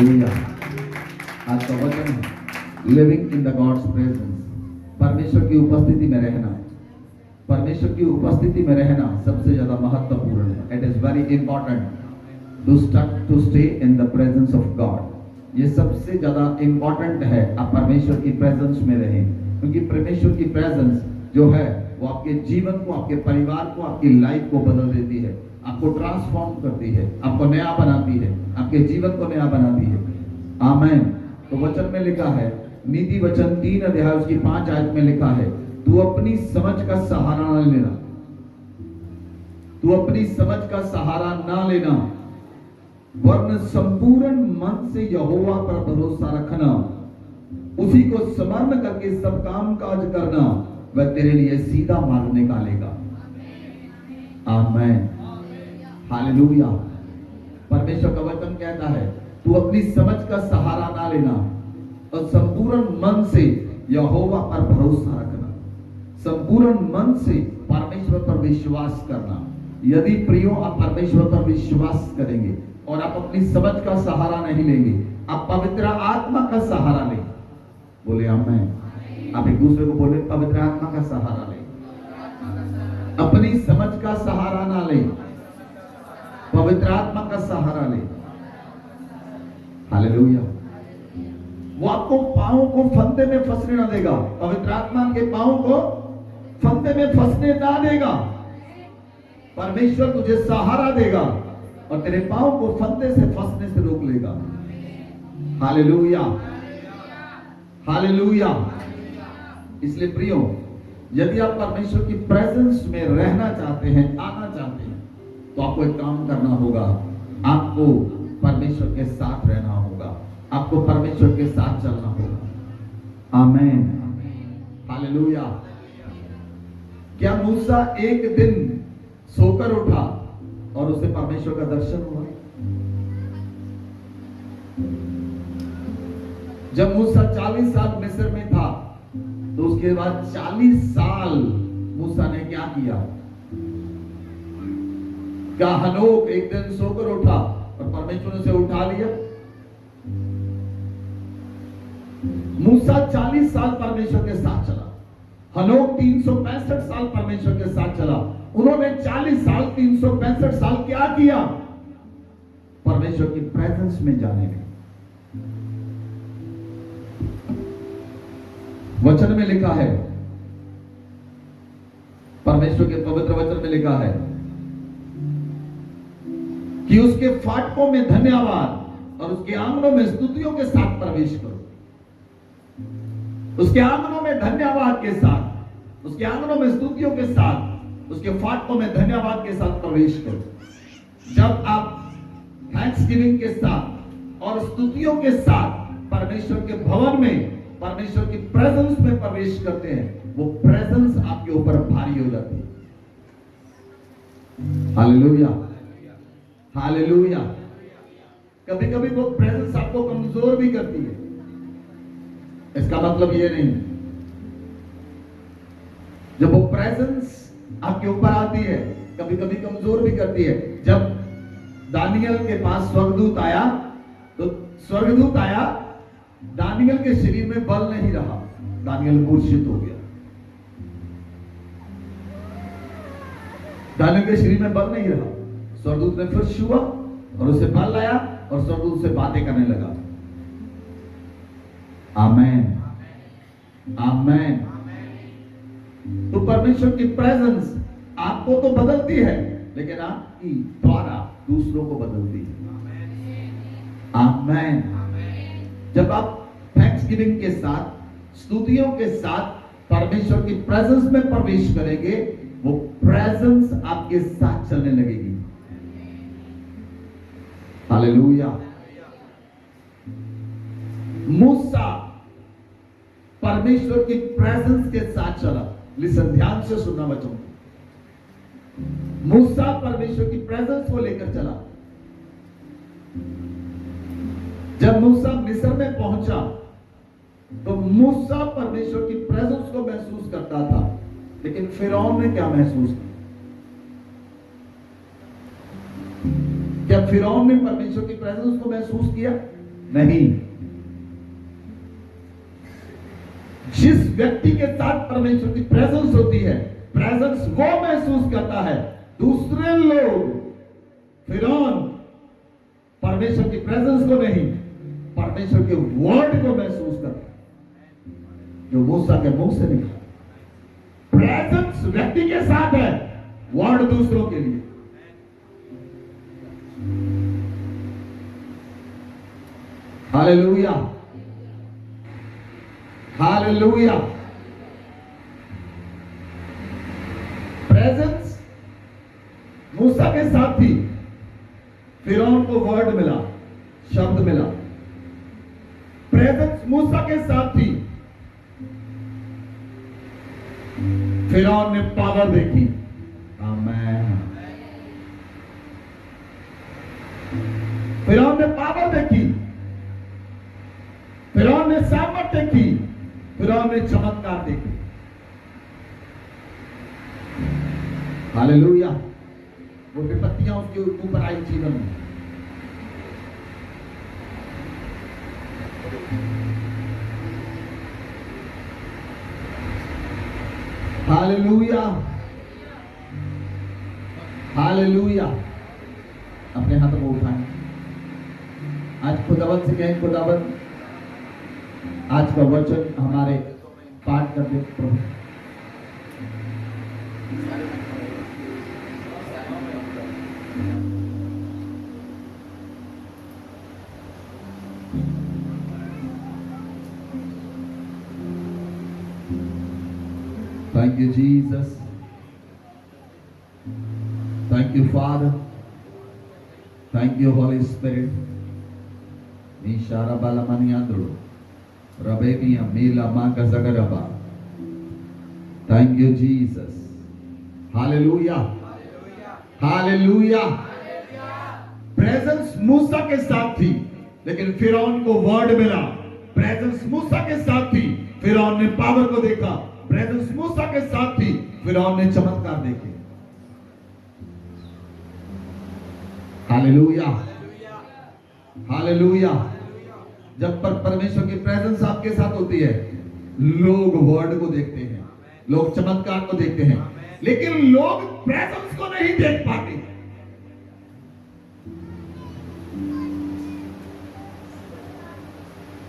Hallelujah. आज का वचन living in the gods presence, परमेश्वर की उपस्थिति में रहना। परमेश्वर की उपस्थिति में रहना सबसे ज्यादा महत्वपूर्ण है। It is very important to stay in the presence of God. ये सबसे ज्यादा इंपॉर्टेंट है, आप परमेश्वर की प्रेजेंस में रहें, क्योंकि परमेश्वर की प्रेजेंस जो है वो आपके जीवन को, आपके परिवार को, आपकी लाइफ को बदल देती है, आपको ट्रांसफॉर्म करती है, आपको नया बनाती है, आपके जीवन को नया बनाती है। आमीन। तो वचन में लिखा है, नीति वचन 3 अध्याय उसकी 5 आयत में लिखा है, तू अपनी समझ का सहारा न लेना, तू अपनी समझ का सहारा ना लेना, वरन संपूर्ण मन से यहोवा पर भरोसा रखना, उसी को स्मरण करके सब काम काज करना, वह तेरे लिए सीधा मार्ग निकालेगा। आमीन। हालेलुया। परमेश्वर का वचन कहता है, तू अपनी समझ का सहारा ना लेना और संपूर्ण मन से यहोवा पर भरोसा रखना, संपूर्ण मन से परमेश्वर पर विश्वास करना। यदि प्रियो आप परमेश्वर पर विश्वास करेंगे और आप अपनी समझ का सहारा नहीं लेंगे, आप पवित्र आत्मा का सहारा लें। बोले आमीन। आप एक दूसरे को बोले, पवित्र आत्मा का सहारा लें, अपनी समझ का सहारा ना लें, पवित्र आत्मा का सहारा लें। हालेलुया। वो आपको पांव को फंदे में फंसने ना देगा, पवित्र आत्मा के पांव को फंदे में फंसने ना देगा। परमेश्वर तुझे सहारा देगा और तेरे पांव को फंदे से फंसने से रोक लेगा। Hallelujah, hallelujah. इसलिए प्रियो, यदि आप परमेश्वर की प्रेजेंस में रहना चाहते हैं, आना चाहते हैं, तो आपको एक काम करना होगा, आपको परमेश्वर के साथ रहना होगा, आपको परमेश्वर के साथ चलना होगा। आमीन। हालेलुया। क्या मूसा एक दिन सोकर उठा और उसे परमेश्वर का दर्शन हुआ? जब मूसा 40 साल मिस्र में था, तो उसके बाद 40 साल मूसा ने क्या किया? क्या हनोक एक दिन सोकर उठा और परमेश्वर ने उसे उठा लिया? मूसा 40 साल परमेश्वर के साथ चला, हनोक 365 साल परमेश्वर के साथ चला। उन्होंने 40 साल 365 साल क्या किया? परमेश्वर की प्रेजेंस में जाने में। वचन में लिखा है, परमेश्वर के पवित्र वचन में लिखा है कि उसके फाटकों में धन्यवाद और उसके आंगनों में स्तुतियों के साथ प्रवेश करो। उसके आंगनों में धन्यवाद के साथ, उसके आंगनों में स्तुतियों के साथ, उसके फाटकों में धन्यवाद के साथ प्रवेश करो। जब आप थैंक्सगिविंग के साथ और स्तुतियों के साथ परमेश्वर के भवन में, परमेश्वर की प्रेजेंस में प्रवेश करते हैं, वो प्रेजेंस आपके ऊपर भारी हो जाती है। Hallelujah, hallelujah. कभी कभी वो प्रेजेंस आपको कमजोर भी करती है, इसका मतलब ये नहीं। जब वो प्रेजेंस आपके ऊपर आती है, कभी कभी कमजोर भी करती है। जब दानियल के पास स्वर्गदूत आया, तो स्वर्गदूत आया, दानियल के शरीर में बल नहीं रहा, दानियल मूर्छित हो गया। दानियल के शरीर में बल नहीं रहा, स्वर्गदूत ने फिर छुआ और उसे बल लाया और स्वर्गदूत से बातें करने लगा। आमीन, आमीन। तो परमेश्वर की प्रेजेंस आपको तो बदलती है, लेकिन आपकी द्वारा दूसरों को बदलती है। आमीन। जब आप थैंक्सगिविंग के साथ, स्तुतियों के साथ परमेश्वर की प्रेजेंस में प्रवेश करेंगे, वो प्रेजेंस आपके साथ चलने लगेगी। हालेलुया। मूसा परमेश्वर की प्रेजेंस के साथ चला। लिसन, ध्यान से सुनना बच्चों। मूसा परमेश्वर की प्रेजेंस को लेकर चला। जब मूसा मिस्र में पहुंचा, तो मूसा परमेश्वर की प्रेजेंस को महसूस करता था, लेकिन फिरौन ने क्या महसूस किया? क्या फिरौन ने परमेश्वर की प्रेजेंस को महसूस किया? नहीं। जिस व्यक्ति के साथ परमेश्वर की प्रेजेंस होती है, प्रेजेंस वो महसूस करता है, दूसरे लोग फिरौन परमेश्वर की प्रेजेंस को नहीं, परमेश्वर के वर्ड को महसूस करता है जो मूसा के मुंह से निकला। प्रेजेंस व्यक्ति के साथ है, वर्ड दूसरों के लिए। Hallelujah, hallelujah. प्रेजेंस मूसा के साथ थी, फिरौन को वर्ड मिला, शब्द मिला। प्रेजेंस मूसा के साथ थी, फिरौन ने पावर देखी। आमेन। फिरौन ने पावर देखी, फिरौन ने सामर्थ देखी, फिरौन ने चमत्कार देखी। हालेलुया। वो विपत्तियां उसके ऊपर आई जीवन में। Hallelujah, hallelujah. अपने हाथों को उठाएं। आज खुदावंत से कहें, खुदावंत आज का वचन हमारे पाठ करते प्रभु। Thank you, Jesus. Thank you, Father. Thank you, Holy Spirit. Ishara balamani andro. Rabebia mila maka zagaraba. Thank you, Jesus. Hallelujah. Hallelujah. Presence मूसा के साथ थी, लेकिन फिरौन को वर्ड मिला। प्रेजेंस मूसा के साथ थी, फिरौन ने पावर को देखा। प्रेजेंस मूसा के साथ थी, फिरौन ने चमत्कार देखे। Hallelujah, hallelujah. जब पर परमेश्वर की प्रेजेंस आपके साथ होती है, लोग वर्ड को देखते हैं, लोग चमत्कार को देखते हैं, लेकिन लोग प्रेजेंस को नहीं देख पाते।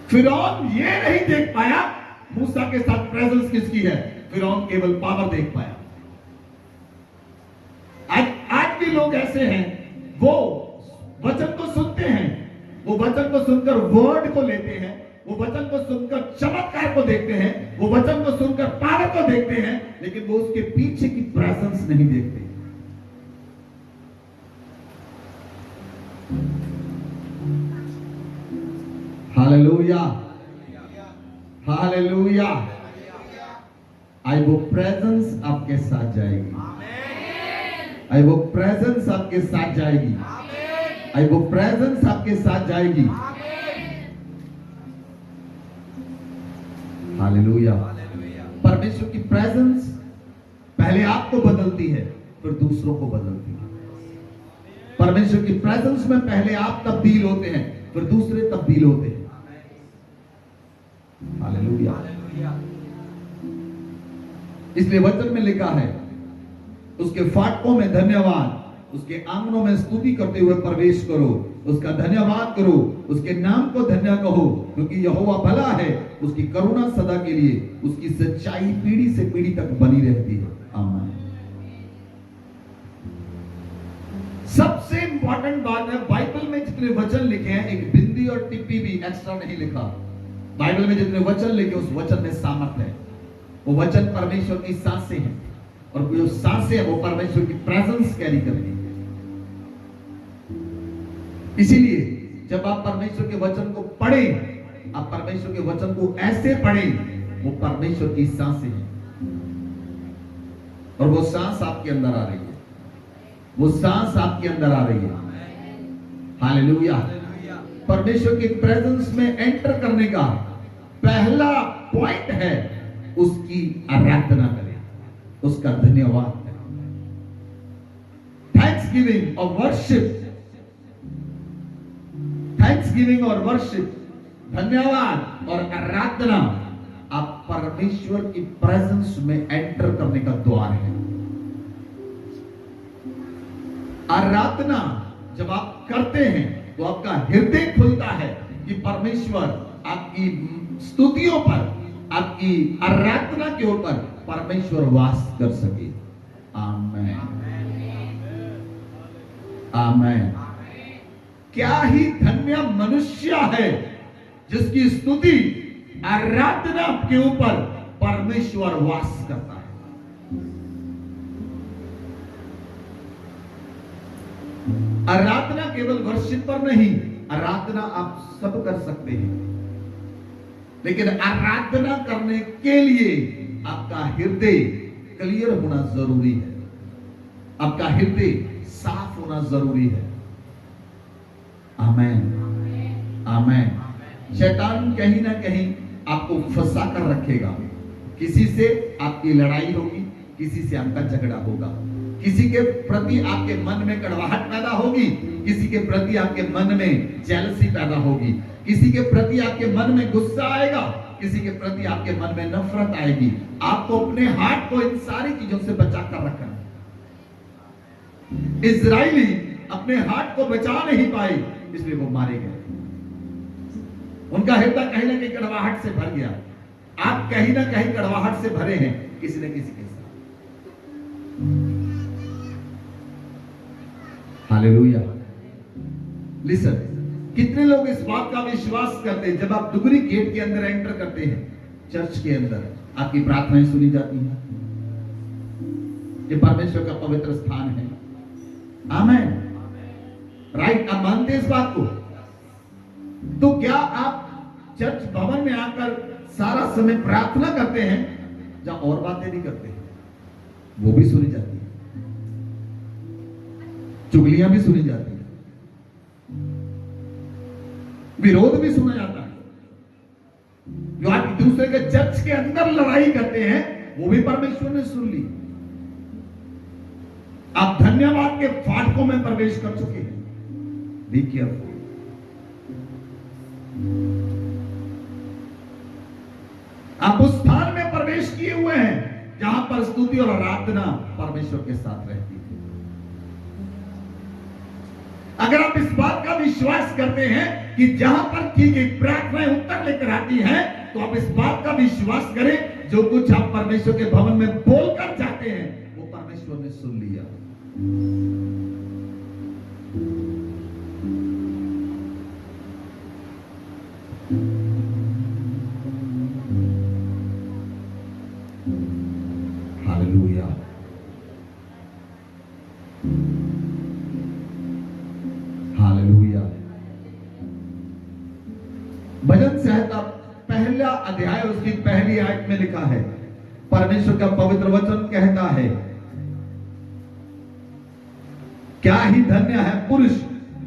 फिरौन ये नहीं देख पाया मूसा के साथ प्रेजेंस किसकी है। फिरौन केवल पावर देख पाया। आज भी लोग ऐसे हैं, वो वचन को सुनते हैं, वो वचन को सुनकर वर्ड को लेते हैं, वो वचन को सुनकर चमत्कार को देखते हैं, वो वचन को सुनकर पावर को देखते हैं, लेकिन वो उसके पीछे की प्रेजेंस नहीं देखते। Hallelujah, hallelujah. आई वो प्रेजेंस आपके साथ जाएगी। आई वो प्रेजेंस आपके साथ जाएगी। आई वो प्रेजेंस आपके साथ जाएगी। हालेलुया। परमेश्वर की प्रेजेंस पहले आपको बदलती है, फिर दूसरों को बदलती है। परमेश्वर की प्रेजेंस में पहले आप तब्दील होते हैं, फिर दूसरे तब्दील होते हैं। हालेलुया। इसलिए वचन में लिखा है, उसके फाटकों में धन्यवाद, उसके आंगनों में स्तुति करते हुए प्रवेश करो, उसका धन्यवाद करो, उसके नाम को धन्य कहो, क्योंकि यहोवा भला है, उसकी करुणा सदा के लिए, उसकी सच्चाई पीढ़ी से पीढ़ी तक बनी रहती है। आमीन। सबसे इंपॉर्टेंट बात है, बाइबल में जितने वचन लिखे हैं, एक बिंदी और टिप्पी भी एक्स्ट्रा नहीं लिखा। बाइबल में जितने वचन लिखे, उस वचन में सामर्थ है। वो वचन परमेश्वर की सांसें हैं, और जो सांसें हैं वो परमेश्वर की प्रेजेंस कैरी करती है। इसीलिए जब आप परमेश्वर के वचन को पढ़ें, आप परमेश्वर के वचन को ऐसे पढ़ें, वो परमेश्वर की सांसें हैं, और वो सांस आपके अंदर आ रही है, वो सांस आपके अंदर आ रही है। हालेलुया। परमेश्वर की प्रेजेंस में एंटर करने का पहला पॉइंट है, उसकी आराधना करें, उसका धन्यवाद करें। थैंक्स गिविंग और वर्शिप थैंक्सगिविंग और वर्शिप, धन्यवाद और आराधना आप परमेश्वर की प्रेजेंस में एंटर करने का द्वार है। आराधना जब आप करते हैं तो आपका हृदय खुलता है कि परमेश्वर आपकी स्तुतियों पर, आपकी आराधना के ऊपर परमेश्वर वास कर सके। आमेन, आमेन। क्या ही धन्य मनुष्य है जिसकी स्तुति, आराधना के ऊपर परमेश्वर वास करता है। आराधना केवल वर्शिप पर नहीं, आराधना आप सब कर सकते हैं, लेकिन आराधना करने के लिए आपका हृदय क्लियर होना जरूरी है, आपका हृदय साफ होना जरूरी है। आमेन, आमेन। शैतान कहीं ना कहीं आपको फंसा कर रखेगा। किसी से आपकी लड़ाई होगी, किसी से आपका झगड़ा होगा, किसी के प्रति आपके मन में कड़वाहट पैदा होगी, किसी के प्रति आपके मन में जेलसी पैदा होगी, किसी के प्रति आपके मन में गुस्सा आएगा, किसी के प्रति आपके मन में नफरत आएगी। आपको अपने हाथ को इन सारी चीजों से बचा कर रखना है। इजराइली अपने हाथ को बचा नहीं पाए, इसलिए वो मारे गए। उनका हृदय कहीं ना कहीं कड़वाहट से भर गया। आप कहीं ना कहीं कड़वाहट से भरे हैं किसी न किसी के साथ। हालेलुया। लिसन, कितने लोग इस बात का विश्वास करते हैं जब आप दुगरी गेट के अंदर एंटर करते हैं, चर्च के अंदर आपकी प्रार्थनाएं सुनी जाती हैं। ये परमेश्वर का पवित्र स्थान है। आमेन, राइट। आप मानते हैं इस बात को? तो क्या आप चर्च भवन में आकर सारा समय प्रार्थना करते हैं जहां और बातें नहीं करते हैं? वो भी सुनी जाती है, चुगलियां भी सुनी जाती है, विरोध भी सुना जाता है। जो आप एक दूसरे के चर्च के अंदर लड़ाई करते हैं वो भी परमेश्वर ने सुन ली। आप धन्यवाद के फाटकों में प्रवेश कर चुके हैं। Be careful. आप उस स्थान में प्रवेश किए हुए हैं जहां पर स्तुति और आराधना परमेश्वर के साथ रहती है। अगर आप इस बात का विश्वास करते हैं कि जहां पर की गई प्रार्थनाएं उत्तर लेकर आती हैं, तो आप इस बात का विश्वास करें जो कुछ आप परमेश्वर के भवन में बोलकर जाते हैं वो परमेश्वर ने सुन लिया। हालेलुया। हालेलुया। भजन संहिता पहला अध्याय उसकी पहली आयत में लिखा है, परमेश्वर का पवित्र वचन कहता है, क्या ही धन्य है पुरुष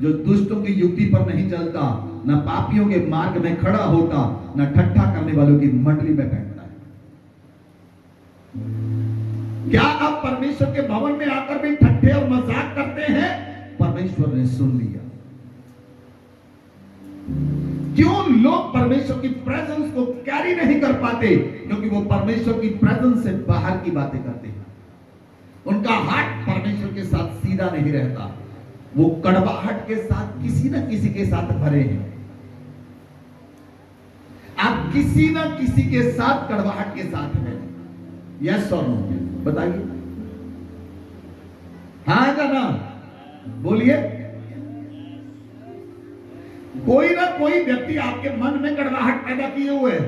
जो दुष्टों की युक्ति पर नहीं चलता, न पापियों के मार्ग में खड़ा होता, न ठट्ठा करने वालों की मंडली में बैठता है। क्या आप परमेश्वर के भवन में आकर भी ठट्ठे और मजाक करते हैं? परमेश्वर ने सुन लिया। क्यों लोग परमेश्वर की प्रेजेंस को कैरी नहीं कर पाते? क्योंकि वो परमेश्वर की प्रेजेंस से बाहर की बातें करते हैं। उनका हाथ परमेश्वर के साथ सीधा नहीं रहता, वो कड़वाहट के साथ किसी न किसी के साथ भरे हैं। आप किसी न किसी के साथ कड़वाहट के साथ हैं। यस और नो बताइए, हाँ या ना? बोलिए। कोई ना कोई व्यक्ति आपके मन में कड़वाहट पैदा किए हुए है,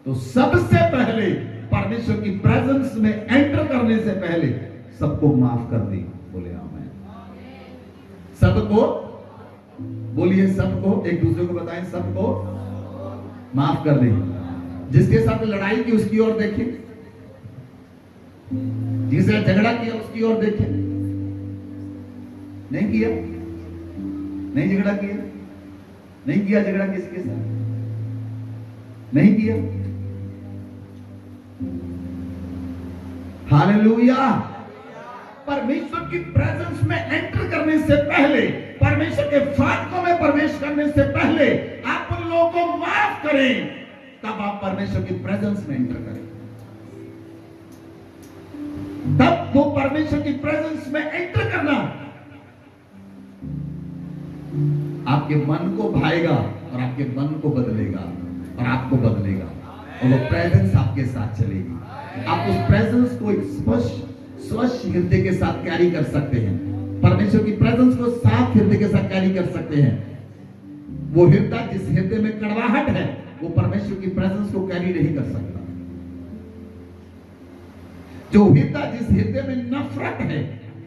तो सबसे पहले परमेश्वर की प्रेजेंस में एंटर करने से पहले सबको माफ कर दी। बोले आमीन। सबको बोलिए, सबको, एक दूसरे को बताएं, सबको माफ कर दे। जिसके साथ लड़ाई की उसकी ओर देखें, जिसने झगड़ा किया उसकी ओर देखें। नहीं किया, नहीं झगड़ा किया, नहीं किया झगड़ा किसी के साथ, नहीं किया। हालेलुया। परमेश्वर की प्रेजेंस में एंटर करने से पहले परमेश्वर के फाटकों में प्रवेश करने से पहले आप उन लोगों को माफ करें, तब आप परमेश्वर की प्रेजेंस में एंटर करें। तब वो परमेश्वर की प्रेजेंस में एंटर करना आपके मन को भाएगा और आपके मन को बदलेगा और आपको बदलेगा, और वो प्रेजेंस आपके साथ चलेगी। आप उस प्रेजेंस को एक स्वच्छ हृदय के साथ कैरी कर सकते हैं। परमेश्वर की प्रेजेंस को साफ हृदय के साथ कैरी कर सकते हैं। वो हृदय जिस हृदय में कड़वाहट है, वो परमेश्वर की प्रेजेंस को कैरी नहीं कर सकता। जो हृदय जिस हृदय में नफरत है,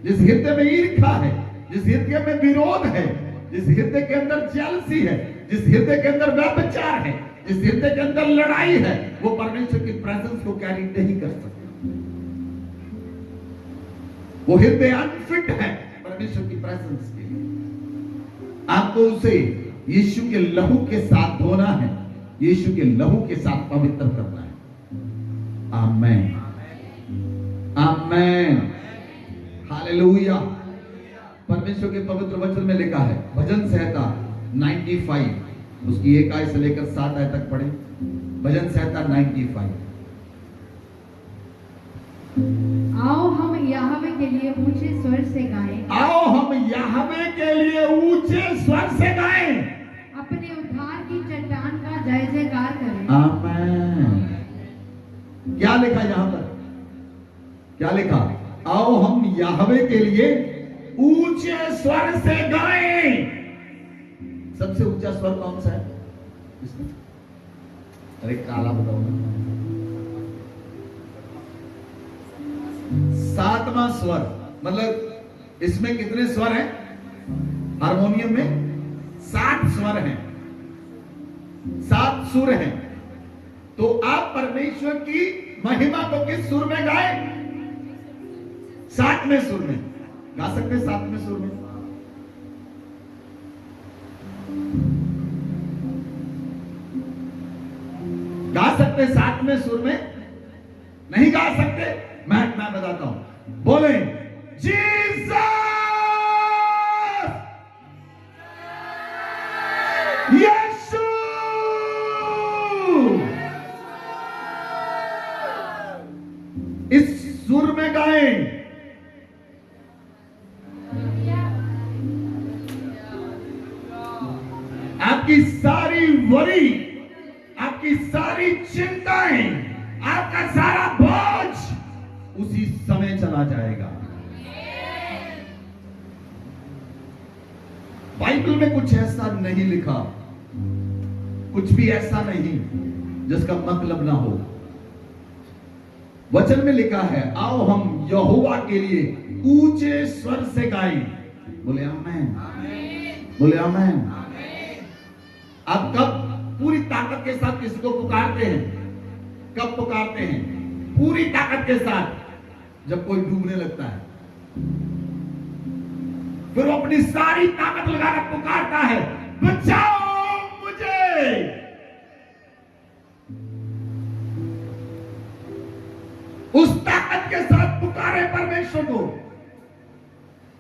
जिस हृदय में ईर्ष्या है, जिस हृदय में विरोध है, जिस हृदय के अंदर जेलसी है, जिस हृदय के अंदर व्यभिचार है, जिस हृदय के अंदर लड़ाई है, वो परमेश्वर की प्रेजेंस को कैरी नहीं कर सकता। वो हृदय अनफिट है परमेश्वर की प्रेजेंस के लिए। आपको उसे यीशु के लहू के साथ धोना है, यीशु के लहू के साथ पवित्र करना है। आमेन, आमेन, हालेलुया। परमेश्वर के पवित्र वचन में लिखा है, भजन संहिता 95 उसकी 1 आयत से लेकर 7 आयत तक पढ़े। भजन संहिता 95। आओ हम याहवे के लिए ऊंचे स्वर से गाएं, आओ हम याहवे के लिए ऊंचे स्वर से गाएं, अपने उद्धार की चट्टान का जय जयकार करें। आमेन। क्या लिखा यहां पर? क्या लिखा? आओ हम याहवे के लिए ऊंचे स्वर से गाएं। सबसे ऊंचा स्वर कौन सा है इसमें? अरे काला बताओ ना। 7वां स्वर, मतलब इसमें कितने स्वर हैं? हारमोनियम में 7 स्वर हैं, 7 सुर हैं। तो आप परमेश्वर की महिमा को किस सुर में गाएं? 7वें सुर में गा सकते हैं। 7वें सुर में गा सकते? 7वें सुर में नहीं गा सकते? मैं बताता हूं, बोले जीसस, यीशु, इस सुर में गाएं। आपकी सारी वरी, आपकी सारी चिंताएं, आपका सारा बोझ उसी समय चला जाएगा। बाइबल में कुछ ऐसा नहीं लिखा, कुछ भी ऐसा नहीं जिसका मतलब ना हो। वचन में लिखा है, आओ हम यहोवा के लिए ऊंचे स्वर से गाएं। बोले आमेन, बोले आमेन। आप कब पूरी ताकत के साथ किसी को पुकारते हैं? कब पुकारते हैं? पूरी ताकत के साथ जब कोई डूबने लगता है, फिर वो अपनी सारी ताकत लगाकर पुकारता है, बचाओ मुझे। उस ताकत के साथ पुकारे परमेश्वर को,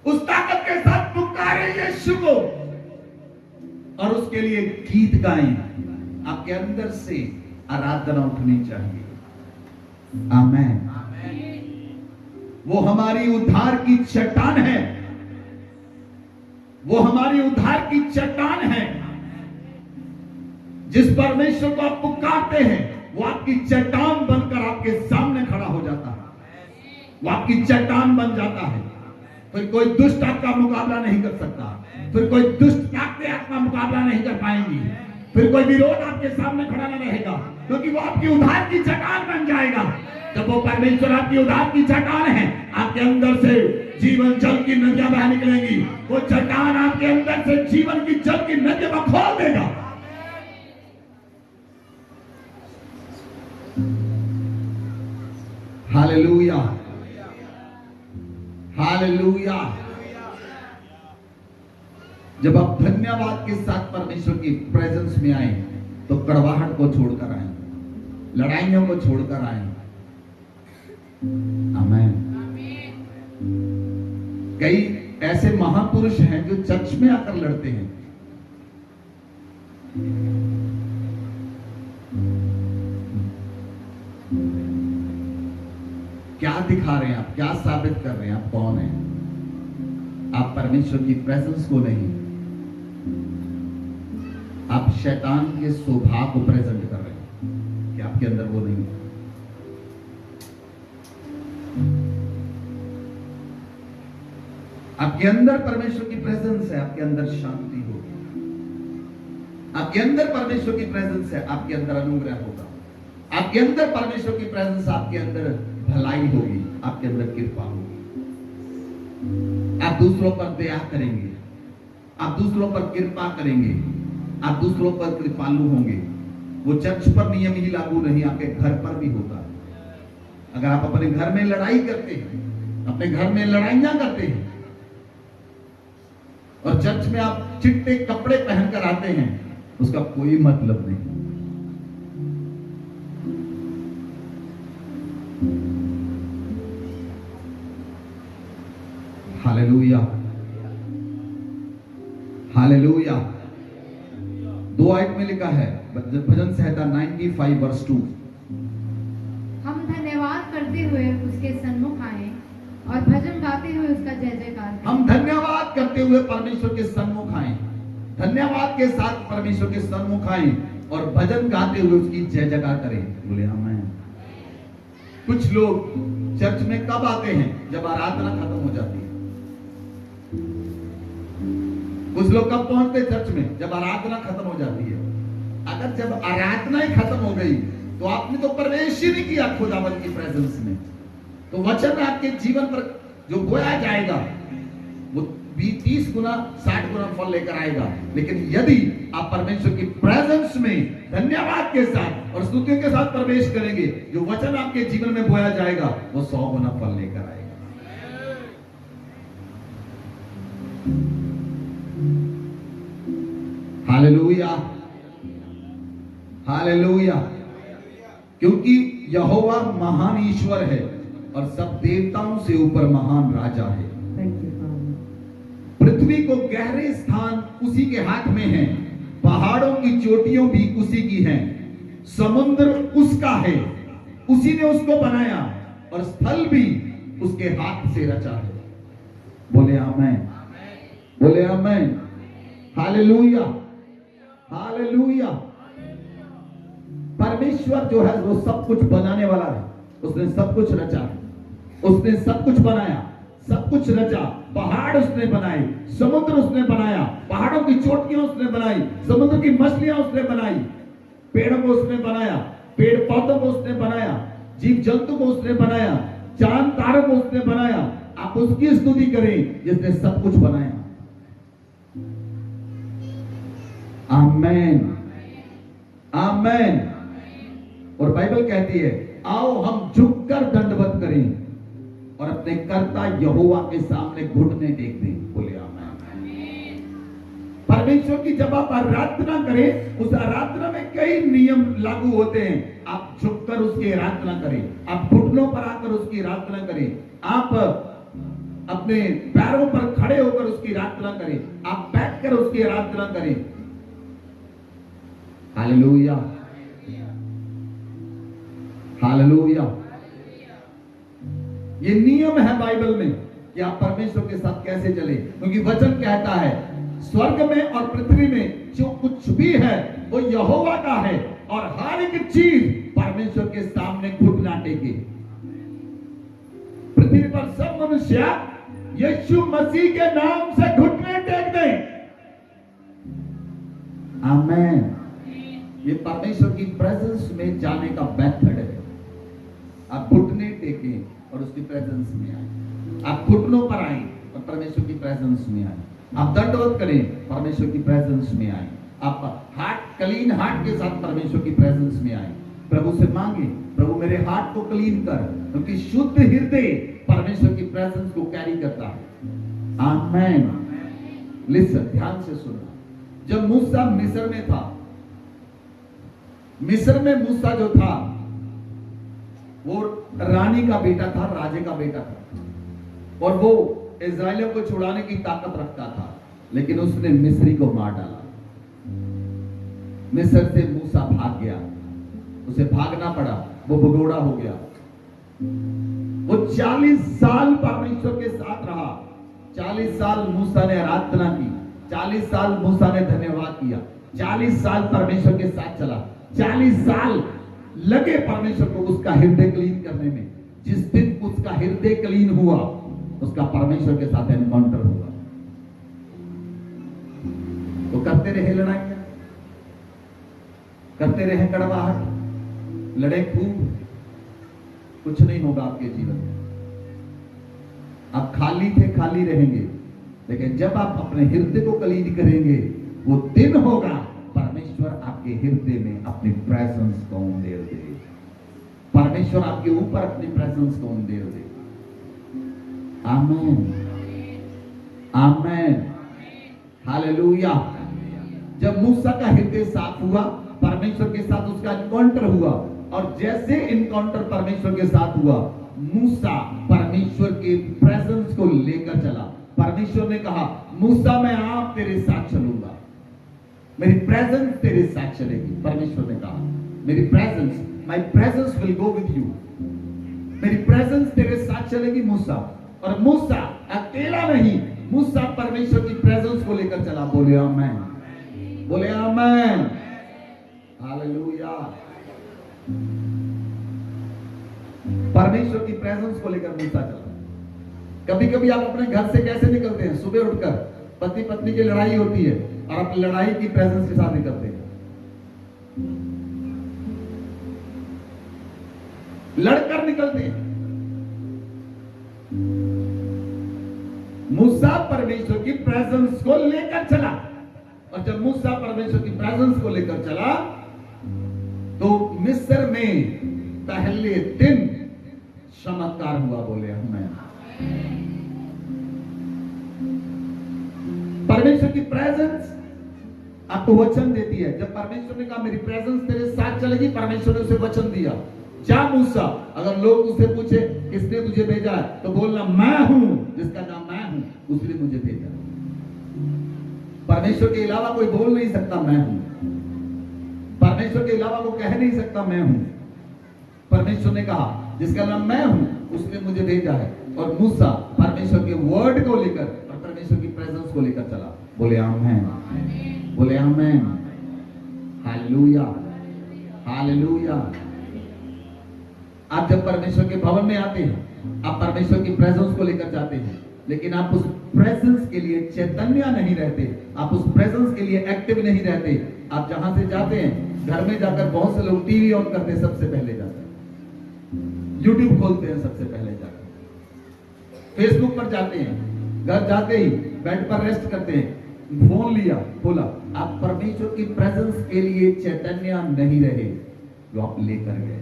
उस ताकत के साथ पुकारे यीशु को, और उसके लिए गीत गाएं। आपके अंदर से आराधना उठनी चाहिए। आमेन। वो हमारी उद्धार की चट्टान है, वो हमारी उद्धार की चट्टान है। जिस परमेश्वर को आप पुकारते हैं, वो आपकी चट्टान बनकर आपके सामने खड़ा हो जाता है। वो आपकी चट्टान बन जाता है। फिर कोई दुष्ट आपका मुकाबला नहीं कर सकता, फिर कोई दुष्ट ताकतें आपका मुकाबला नहीं कर पाएंगी, फिर कोई विरोध आपके सामने खड़ा नहीं रहेगा, क्योंकि वो आपकी उद्धार की चट्टान बन जाएगा। जब वो परमेश्वर आपकी उद्धार की चट्टान है, आपके अंदर से जीवन जल की नदियां बह निकलेंगी। वो चट्टान आपके अंदर से जीवन की जल की नदियों को खोल देगा। Hallelujah, hallelujah. जब आप धन्यवाद के साथ परमेश्वर की प्रेजेंस में आए, तो कड़वाहट को छोड़कर आए, लड़ाइयों को छोड़कर आए। आमेन। कई ऐसे महापुरुष हैं जो चर्च में आकर लड़ते हैं। क्या दिखा रहे हैं आप, क्या साबित कर रहे हैं, आप कौन हैं? आप परमेश्वर की प्रेजेंस को नहीं, आप शैतान के स्वभाव को प्रेजेंट कर रहे हैं कि आपके अंदर वो नहीं है। आपके अंदर परमेश्वर की प्रेजेंस है, आपके अंदर शांति होगी। आपके अंदर परमेश्वर की प्रेजेंस है, आपके अंदर अनुग्रह होगा। आपके अंदर परमेश्वर की प्रेजेंस, आपके अंदर भलाई होगी, आपके अंदर कृपा होगी। आप दूसरों पर दया करेंगे, आप दूसरों पर कृपा करेंगे, आप दूसरों पर कृपालु होंगे। वो चर्च पर नियम ही लागू नहीं, आपके घर पर भी होता है। अगर आप अपने घर में लड़ाई करते हैं, अपने घर में लड़ाइयां करते हैं और चर्च में आप चिट्टे कपड़े पहनकर आते हैं, उसका कोई मतलब नहीं। Hallelujah, hallelujah. 2 आयत में लिखा है, भजन संहिता 95 वर्स 2। हम धन्यवाद करते हुए उसके सन्मुख आए और भजन गाते हुए उसका जय जयकार करें। हम धन्यवाद करते हुए परमेश्वर के सन्मुख आए, धन्यवाद के साथ परमेश्वर के सन्मुख आए और भजन गाते हुए उसकी जय जयकार करें। बोले आमीन। कुछ लोग चर्च में कब आते हैं? जब आराधना खत्म हो जाती है। कुछ लोग कब पहुंचते चर्च में? जब आराधना खत्म हो जाती है। अगर जब आराधना ही खत्म हो गई तो आपने तो प्रवेश ही नहीं किया खुदावन की प्रेजेंस में, तो वचन आपके जीवन पर जो बोया जाएगा वो 30 गुना 60 गुना फल लेकर आएगा। लेकिन यदि आप परमेश्वर की प्रेजेंस में धन्यवाद के साथ और स्तुतियों के साथ प्रवेश करेंगे, जो वचन आपके जीवन में बोया जाएगा वो 100 गुना फल लेकर आएगा। Hallelujah, hallelujah. क्योंकि यहोवा महान ईश्वर है और सब देवताओं से ऊपर महान राजा है। पृथ्वी को गहरे स्थान उसी के हाथ में हैं, पहाड़ों की चोटियों भी उसी की हैं, समुद्र उसका है, उसी ने उसको बनाया और स्थल भी उसके हाथ से रचा है। बोले आमीन, बोले आमीन। Hallelujah, hallelujah. परमेश्वर जो है वो सब कुछ बनाने वाला है। उसने सब कुछ रचा, उसने सब कुछ बनाया, सब कुछ रचा। पहाड़ उसने बनाए, समुद्र उसने बनाया, पहाड़ों की चोटियां उसने बनाई, समुद्र की मछलियां उसने बनाई, पेड़ों को उसने बनाया, पेड़ पौधों को उसने बनाया, जीव जंतु को उसने बनाया, चांद तारों को उसने बनाया। आप उसकी स्तुति करें जिसने सब कुछ बनाया। आमेन, आमेन। और बाइबल कहती है, आओ हम झुककर दंडवत करें और अपने कर्ता यहोवा के सामने घुटने टेक दें। बोले आमीन। परमेश्वर की जब आप आराधना करें, उस आराधना में कई नियम लागू होते हैं। आप झुककर उसकी आराधना करें, आप घुटनों पर आकर उसकी आराधना करें, आप अपने पैरों पर खड़े होकर उसकी आराधना करें, आप बैठकर उसकी आराधना करें। Hallelujah, hallelujah. ये नियम है बाइबल में कि आप परमेश्वर के साथ कैसे चले, क्योंकि वचन कहता है स्वर्ग में और पृथ्वी में जो कुछ भी है वो यहोवा का है और हर एक चीज परमेश्वर के सामने घुटना टेके। पृथ्वी पर सब मनुष्य यीशु मसीह के नाम से घुटने टेक दें। आमीन। ये परमेश्वर की प्रेजेंस में जाने का मेथड है। आप घुटने टेकें और उसकी प्रेजेंस में आए, आप घुटनों पर आए और परमेश्वर की प्रेजेंस में आए, आप दंडवत करें, परमेश्वर की प्रेजेंस में आए, आप हार्ट क्लीन हार्ट के साथ परमेश्वर की प्रेजेंस में आए। प्रभु से मांगे, प्रभु मेरे हार्ट को क्लीन कर, क्योंकि शुद्ध हृदय परमेश्वर की प्रेजेंस को कैरी करता है। आमीन। लिसन, ध्यान से सुनना। जब मूसा मिस्र में था, मिस्र में मूसा जो था वो रानी का बेटा था, राजे का बेटा था, और वो इस्राएलियों को छुड़ाने की ताकत रखता था, लेकिन उसने मिस्री को मार डाला। मिस्र से मूसा भाग गया, उसे भागना पड़ा, वो भगोड़ा हो गया। वो 40 साल परमेश्वर के साथ रहा। 40 साल मूसा ने आराधना की, 40 साल मूसा ने धन्यवाद किया, 40 साल परमेश्वर के साथ चला, 40 साल लगे परमेश्वर को उसका हृदय क्लीन करने में। जिस दिन उसका हृदय क्लीन हुआ, उसका परमेश्वर के साथ एनकाउंटर हुआ। तो करते रहे लड़ाइयां, करते रहे कड़वाहट, लड़े खूब, कुछ नहीं होगा आपके जीवन में। आप खाली थे, खाली रहेंगे। लेकिन जब आप अपने हृदय को क्लीन करेंगे, वो दिन होगा परमेश्वर आपके हृदय में अपनी प्रेजेंस को उंडेल दे। परमेश्वर आपके ऊपर अपनी प्रेजेंस को उंडेल दे। आमीन, आमीन, हालेलुया। जब मूसा का हृदय साफ हुआ, परमेश्वर के साथ उसका एनकाउंटर हुआ, और जैसे एनकाउंटर परमेश्वर के साथ हुआ, मूसा परमेश्वर के प्रेजेंस को लेकर चला। परमेश्वर ने कहा, मूसा मैं आप तेरे साथ चलूंगा, मेरी प्रेजेंस तेरे साथ चलेगी। परमेश्वर ने कहा, मेरी presence, my presence will go with you, मेरी प्रेजेंस तेरे साथ चलेगी मूसा। और मूसा अकेला नहीं, मूसा परमेश्वर की प्रेजेंस को लेकर चला। बोले आमीन, बोले आमीन, हालेलुया। परमेश्वर की प्रेजेंस को लेकर मूसा चला। कभी कभी आप अपने घर से कैसे निकलते हैं? सुबह उठकर पति पत्नी की लड़ाई होती है, और आप लड़ाई की प्रेजेंस के साथ निकलते हैं, लड़कर निकलते हैं। मूसा परमेश्वर की प्रेजेंस को लेकर चला, और जब मूसा परमेश्वर की प्रेजेंस को लेकर चला, तो मिस्र में पहले दिन चमत्कार हुआ। बोले हमें परमेश्वर की प्रेजेंस आपको वचन देती है। जब परमेश्वर ने कहा मेरी प्रेजेंस तेरे साथ चलेगी, परमेश्वर ने उसे वचन दिया, जा मूसा। अगर लोग उसे पूछे किसने तुझे भेजा है, तो बोलना मैं हूं, जिसका नाम मैं हूं, उसने मुझे भेजा। परमेश्वर के अलावा कोई बोल नहीं सकता मैं हूं, परमेश्वर के अलावा वो कह नहीं सकता मैं हूं। परमेश्वर ने कहा जिसका नाम मैं हूं, उसने मुझे भेजा है। और मूसा परमेश्वर के वर्ड को लेकर और परमेश्वर की प्रेजेंस को लेकर चला। बोले आमीन, बोले आमीन, हालेलुया, हालेलुया। आप जब परमेश्वर के भवन में आते हैं, आप परमेश्वर की प्रेजेंस को लेकर जाते हैं, लेकिन आप उस प्रेजेंस के लिए चैतन्य नहीं रहते, आप उस प्रेजेंस के लिए एक्टिव नहीं रहते। आप जहां से जाते हैं, घर में जाकर बहुत से लोग टीवी ऑन करते हैं, सबसे पहले जाकर यूट्यूब खोलते हैं, सबसे पहले जाकर फेसबुक पर जाते हैं, घर जाते ही बेड पर रेस्ट करते हैं, फोन लिया खोला। आप परमेश्वर की प्रेजेंस के लिए चैतन्य नहीं रहे, जो आप लेकर गए।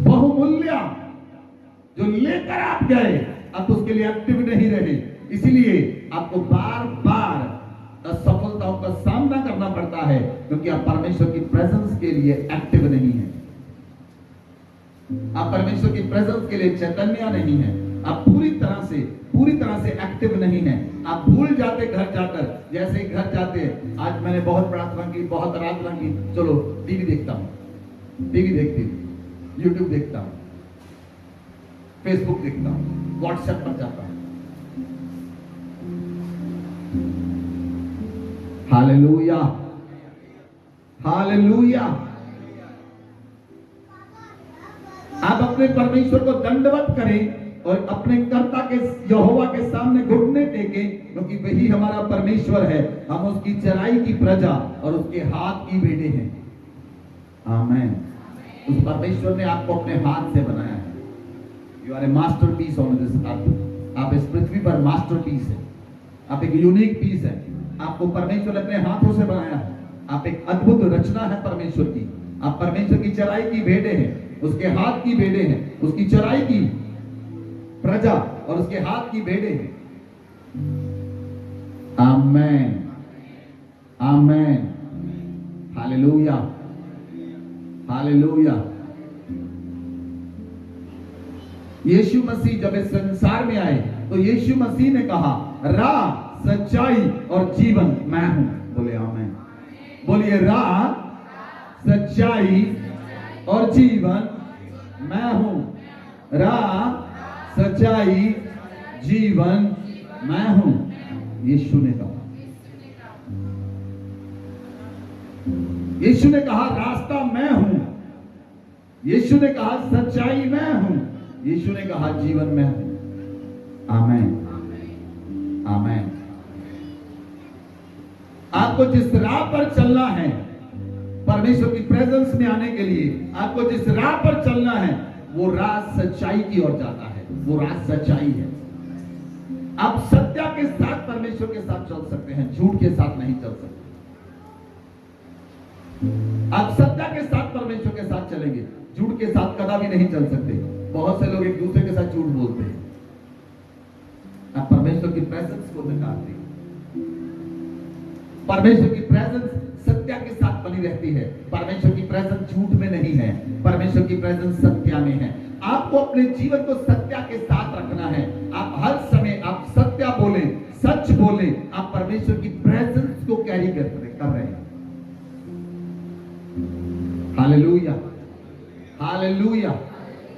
बहुमूल्य जो लेकर आप गए, आप उसके लिए एक्टिव नहीं रहे, इसीलिए आपको बार बार असफलताओं का सामना करना पड़ता है, क्योंकि आप परमेश्वर की प्रेजेंस के लिए एक्टिव नहीं है, आप परमेश्वर की प्रेजेंस के लिए चैतन्य नहीं है, आप पूरी तरह से एक्टिव नहीं है। आप भूल जाते घर जाकर, जैसे ही घर जाते हैं, आज मैंने बहुत प्रार्थना की, बहुत आराधना की, चलो टीवी देखता हूं, टीवी देखती हूं, यूट्यूब देखता हूं, फेसबुक देखता हूं, व्हाट्सएप पर जाता हूं। Hallelujah, hallelujah. आप अपने परमेश्वर को दंडवत करें और अपने कर्ता के यहोवा के सामने घुटने टेकें, क्योंकि वही हमारा परमेश्वर है। हम उसकी चराई की प्रजा और उसके हाथ की बेटे हैं। आमीन। उस परमेश्वर ने आपको अपने हाथ से बनाया है। You are a masterpiece on this earth. आप इस पृथ्वी पर मास्टरपीस है, आप एक यूनिक पीस है। आपको परमेश्वर ने अपने हाथों से बनाया है। आप एक अद्भुत रचना है परमेश्वर की। आप परमेश्वर की चराई की भेड़े हैं, उसके हाथ की भेड़े हैं, उसकी चराई की प्रजा और उसके हाथ की भेड़े हैं। आमीन, आमीन, हालेलुया, हालेलुया। यीशु मसीह जब इस संसार में आए तो यीशु मसीह ने कहा, राह, सच्चाई और जीवन मैं हूं। बोले आमीन। बोलिए, राह, सच्चाई और जीवन मैं हूं। राह, सच्चाई, जीवन मैं हूं। यीशु ने कहा। यीशु ने कहा, रास्ता मैं हूं। यीशु ने कहा, सच्चाई मैं हूं। यीशु ने कहा, जीवन मैं हूं। आमीन, आमीन। आपको जिस राह पर चलना है परमेश्वर की प्रेजेंस में आने के लिए, आपको जिस राह पर चलना है वो राह सच्चाई की ओर जाता है। वो राह सच्चाई है। आप सत्य के साथ परमेश्वर के साथ चल सकते हैं, झूठ के साथ नहीं चल सकते। आप सत्य के साथ परमेश्वर के साथ चलेंगे, झूठ के साथ कदापि नहीं चल सकते। बहुत से लोग एक दूसरे के साथ झूठ बोलते हैं। आप परमेश्वर की प्रेजेंस को नकारते हैं। परमेश्वर की प्रेजेंस सत्य के साथ बनी रहती है। परमेश्वर की प्रेजेंस झूठ में नहीं है, परमेश्वर की प्रेजेंस सत्य में है। आपको अपने जीवन को सत्य के साथ रखना है। आप हर समय आप सत्य बोलें, सच बोलें। आप परमेश्वर की प्रेजेंस को कैरी कर रहे हैं। Hallelujah, hallelujah.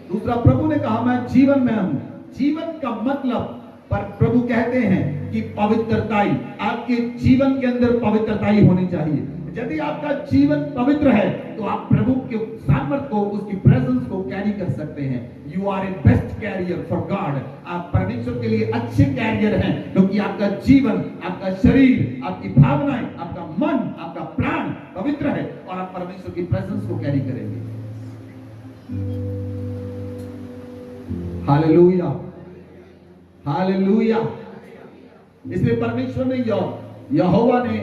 दूसरा, प्रभु ने कहा, मैं जीवन में हूं। जीवन का मतलब पर प्रभु कहते हैं कि पवित्रताई, आपके जीवन के अंदर पवित्रताई होनी चाहिए। यदि आपका जीवन पवित्र है तो आप प्रभु के सामर्थ्य को, उसकी प्रेजेंस को कैरी कर सकते हैं। You are a best carrier for God. आप परमेश्वर के लिए अच्छे कैरियर हैं, क्योंकि आपका जीवन, आपका शरीर, आपकी भावनाएं, आपका मन, आपका प्राण पवित्र है और आप परमेश्वर की प्रेजेंस को कैरी करेंगे। Hallelujah, hallelujah. इसलिए परमेश्वर ने, यहोवा ने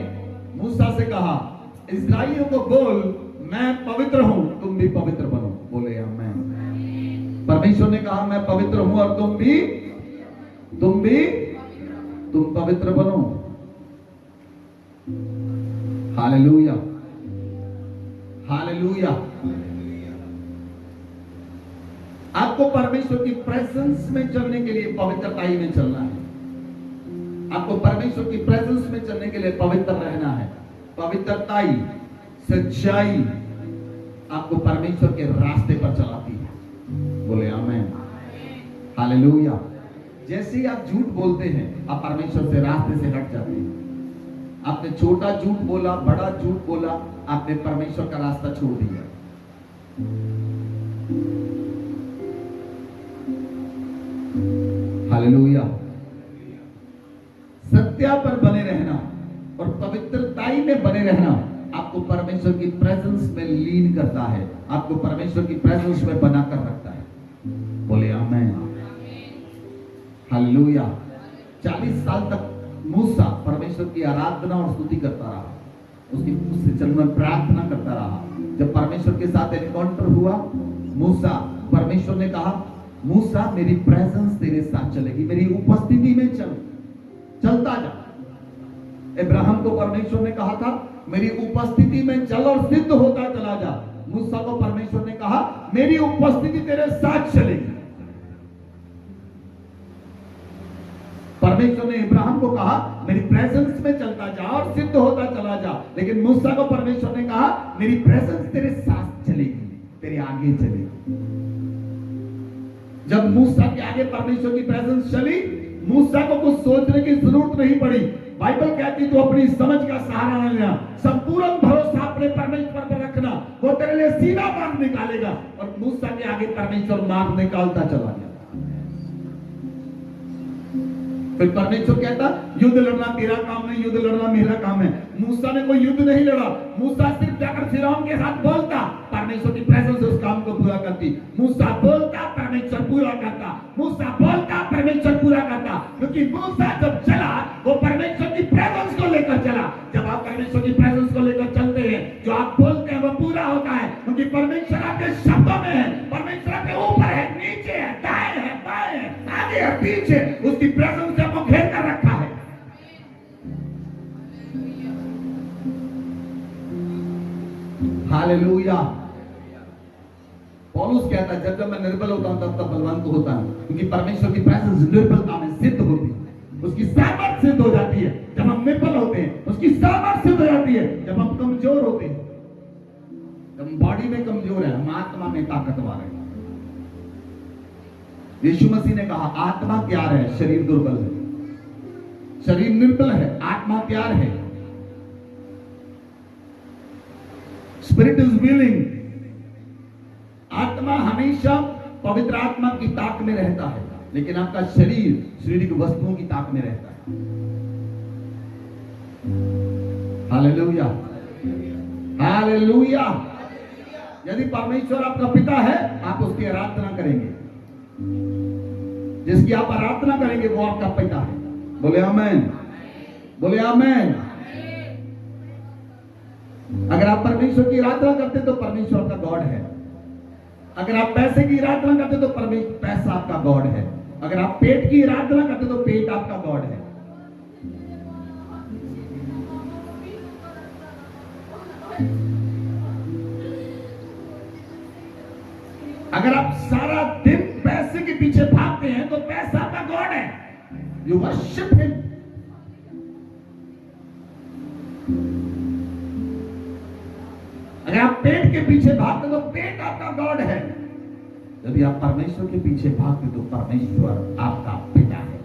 मूसा से कहा, इस्राएलियों को बोल, मैं पवित्र हूं, तुम भी पवित्र बनो। बोले आमीन। परमेश्वर ने कहा, मैं पवित्र हूं और तुम पवित्र बनो। Hallelujah, hallelujah. आपको परमेश्वर की प्रेजेंस में चलने के लिए पवित्रताई में चलना है। आपको परमेश्वर की प्रेजेंस में चलने के लिए पवित्र रहना है। पवित्रताई, सच्चाई आपको परमेश्वर के रास्ते पर चलाती है। बोले आमीन, हालेलुया। जैसे ही आप झूठ बोलते हैं, आप परमेश्वर से रास्ते से हट जाते हैं। आपने छोटा झूठ बोला, बड़ा झूठ बोला, आपने परमेश्वर का रास्ता छोड़ दिया। हालेलुया। सत्य पर बने रहना और पवित्रताई में बने रहना आपको परमेश्वर की प्रेजेंस में लीन करता है, आपको परमेश्वर की प्रेजेंस में बनाकर रखता है। बोले आमीन, हालेलुया। 40 साल तक मूसा परमेश्वर की आराधना और स्तुति करता रहा, उससे चरण में प्रार्थना करता रहा। जब परमेश्वर के साथ एनकाउंटर हुआ, मूसा, परमेश्वर ने कहा, मूसा मेरी प्रेजेंस तेरे साथ चलेगी, मेरी उपस्थिति में चलता जा। इब्राहिम को परमेश्वर ने कहा था, मेरी उपस्थिति में चल और सिद्ध होता चला जा। मूसा को परमेश्वर ने कहा, मेरी उपस्थिति तेरे साथ चलेगी। परमेश्वर ने इब्राहिम को कहा, मेरी प्रेजेंस में चलता जा और सिद्ध होता चला जा। लेकिन मूसा को परमेश्वर ने कहा, मेरी प्रेजेंस तेरे साथ चलेगी, तेरे आगे चलेगी। जब मूसा के आगे परमेश्वर की प्रेजेंस चली, मूसा को कुछ सोचने की जरूरत नहीं पड़ी। बाइबल कहती तो अपनी समझ का सहारा न लेना, संपूर्ण भरोसा अपने परमेश्वर पर रखना, वो तेरे लिए सीधा मार्ग निकालेगा। और मूसा के आगे परमेश्वर मार्ग निकालता चला गया। फिर परमेश्वर कहता, युद्ध लड़ना तेरा काम नहीं, युद्ध लड़ना मेरा काम है। मूसा ने कोई युद्ध नहीं लड़ा, मूसा सिर्फ जाकर फिरौन के साथ बोलता, परमेश्वर की प्रेजेंस उस काम को पूरा करती। मूसा बोलता, परमेश्वर पूरा करता। मूसा बोलता, परमेश्वर पूरा करता। क्योंकि मूसा जब चला, वो परमेश्वर की प्रेजेंस को लेकर चला। जब आप परमेश्वर की प्रेजेंस को लेकर चलते हैं, जो आप बोलते हैं वो पूरा होता है। क्योंकि परमेश्वर आपके शब्दों में है, परमेश्वर आपके ऊपर है, नीचे है, दाएं है, बाएं है, आगे है, पीछे, उसकी प्रेजेंस से आपको घेर कर रखा है। हालेलुया। पौलुस कहता था, जब जब मैं निर्बल होता हूं तब तब बलवान को होता है, क्योंकि परमेश्वर की प्रेजेंस निर्बलता में सिद्ध होती है, उसकी सामर्थ सिद्ध हो जाती है। जब हम निर्बल होते हैं उसकी सामर्थ सिद्ध हो जाती है। जब हम कमजोर होते हैं, जब हम बॉडी में कमजोर है, हम आत्मा में ताकतवर है। यीशु मसीह ने कहा आत्मा तैयार है, शरीर दुर्बल है। शरीर निर्बल है, आत्मा तैयार है। Spirit is willing. आत्मा हमेशा पवित्र आत्मा की ताक में रहता है, लेकिन आपका शरीर शारीरिक वस्तुओं की ताक में रहता है। Hallelujah, hallelujah. यदि परमेश्वर आपका पिता है, आप उसकी आराधना करेंगे। जिसकी आप आराधना करेंगे वो आपका पिता है। बोले आमेन, बोले आमेन। अगर आप परमेश्वर की आराधना करते तो परमेश्वर का गॉड है। अगर आप पैसे की आराधना करते तो पैसा आपका गॉड है। अगर आप पेट की आराधना करते तो पेट आपका गॉड है। अगर आप सारा दिन पैसे के पीछे भागते हैं तो पैसा आपका गॉड है। You worship him. अगर आप पेट के पीछे भागते तो पेट आपका गॉड है। यदि आप परमेश्वर के पीछे भागते तो परमेश्वर आपका पिता है।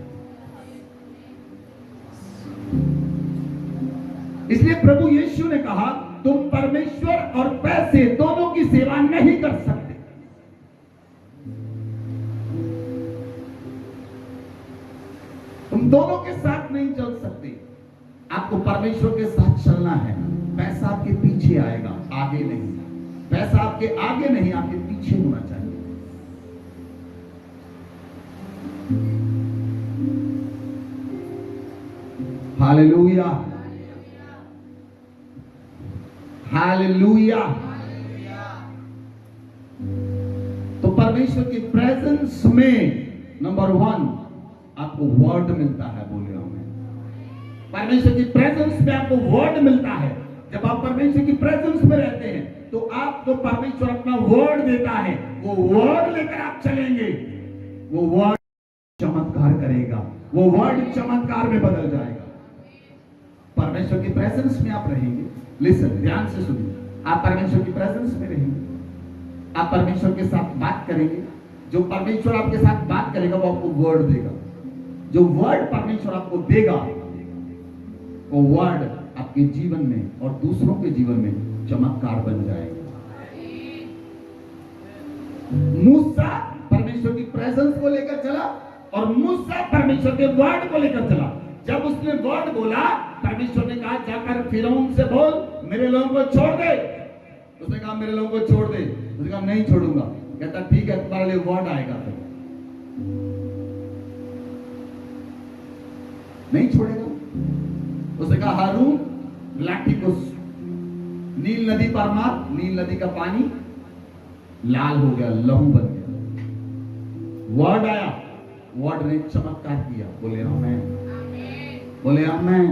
इसलिए प्रभु यीशु ने कहा तुम परमेश्वर और पैसे दोनों की सेवा नहीं कर सकते। तुम दोनों के साथ नहीं चल सकते। आपको परमेश्वर के साथ चलना है। पैसा आपके पीछे आएगा, आगे नहीं। पैसा आपके आगे नहीं, आपके पीछे होना चाहिए। Hallelujah, hallelujah. तो परमेश्वर की प्रेजेंस में नंबर 1 आपको वर्ड मिलता है। बोले हमें परमेश्वर की प्रेजेंस में आपको वर्ड मिलता है। जब आप परमेश्वर की प्रेजेंस में रहते हैं तो आपको परमेश्वर अपना वर्ड देता है। वो वर्ड लेकर आप चलेंगे। वो वर्ड चमत्कार करेगा। वो वर्ड चमत्कार में बदल जाएगा। परमेश्वर की प्रेजेंस में आप रहेंगे। लिसन, ध्यान से सुनिए। आप परमेश्वर की प्रेजेंस में रहेंगे। आप परमेश्वर के साथ बात करेंगे। जो परमेश्वर आपके साथ बात करेगा वो आपको वर्ड देगा। जो वर्ड परमेश्वर आपको देगा वो वर्ड आपके जीवन में और दूसरों के जीवन में चमत्कार बन जाएगा। मूसा परमेश्वर की प्रेजेंस को लेकर चला और मूसा परमेश्वर के वर्ड को लेकर चला। जब उसने वर्ड बोला, परमेश्वर ने कहा जाकर फिरौन से बोल मेरे लोगों को छोड़ दे। उसने कहा मेरे लोगों को छोड़ दे। उसने कहा नहीं छोड़ूंगा। कहता ठीक है, तुम्हारे लिए वर्ड आएगा। फिर नहीं छोड़ेगा। उसने कहा हारून लाठी को नील नदी पर मार। नील नदी का पानी लाल हो गया, लहू बन गया। वर्ड आया, वर्ड ने चमत्कार किया। बोले आमेन, बोले आमेन।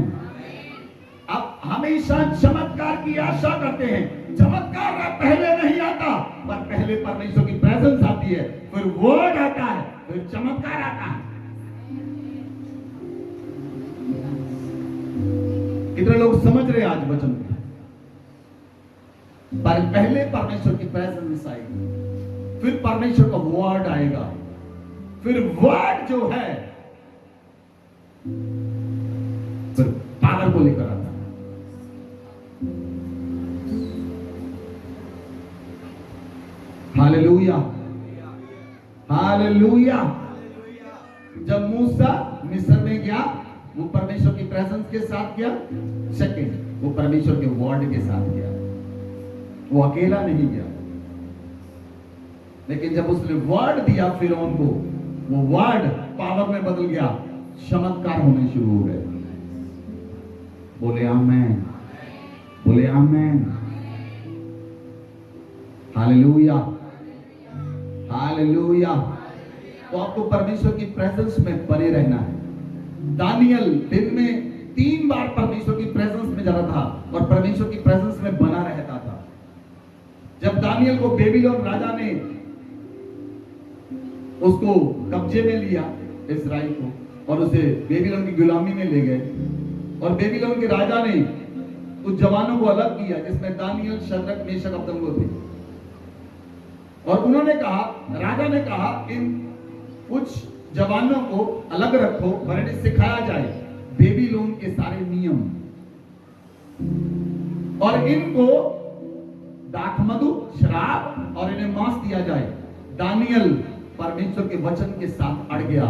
अब हमेशा चमत्कार की आशा करते हैं। चमत्कार पहले नहीं आता, पर पहले परमेश्वर की प्रेजेंस आती है, फिर वर्ड आता है, फिर चमत्कार आता है। कितने लोग समझ रहे हैं आज वचन को? पर पहले परमेश्वर की प्रेजेंस आएगी, फिर परमेश्वर का वर्ड आएगा, फिर वर्ड जो है फिर पावर को लेकर आता है। Hallelujah, hallelujah. जब मूसा मिस्र में गया, वो परमेश्वर की प्रेजेंस के साथ गया। सेकंड, वो परमेश्वर के वर्ड के साथ गया। वो अकेला नहीं गया, लेकिन जब उसने वर्ड दिया फिरौन को, वो वर्ड पावर में बदल गया। चमत्कार होने शुरू हो गए। बोले आमेन, बोले आमेन। Hallelujah, hallelujah. तो आपको परमेश्वर की प्रेजेंस में बने रहना है। दानियल दिन में 3 बार परमेश्वर की प्रेजेंस में जाता था और परमेश्वर की प्रेजेंस में बना रहता था। जब दानियल को बेबीलोन राजा ने उसको कब्जे में लिया इस्राएल को और उसे बेबीलोन की गुलामी में ले गए। और बेबीलोन के राजा ने कुछ जवानों को अलग किया जिसमें दानियल, शद्रक, मेशक, अबेदनगो थे। और उन्होंने कहा, राजा ने कहा, इन कुछ जवानों को अलग रखो और इन्हें सिखाया जाए बेबीलोन के सारे नियम, और इनको दाखमधु, शराब और इन्हें मांस दिया जाए। दानियल परमेश्वर के वचन के साथ अड़ गया।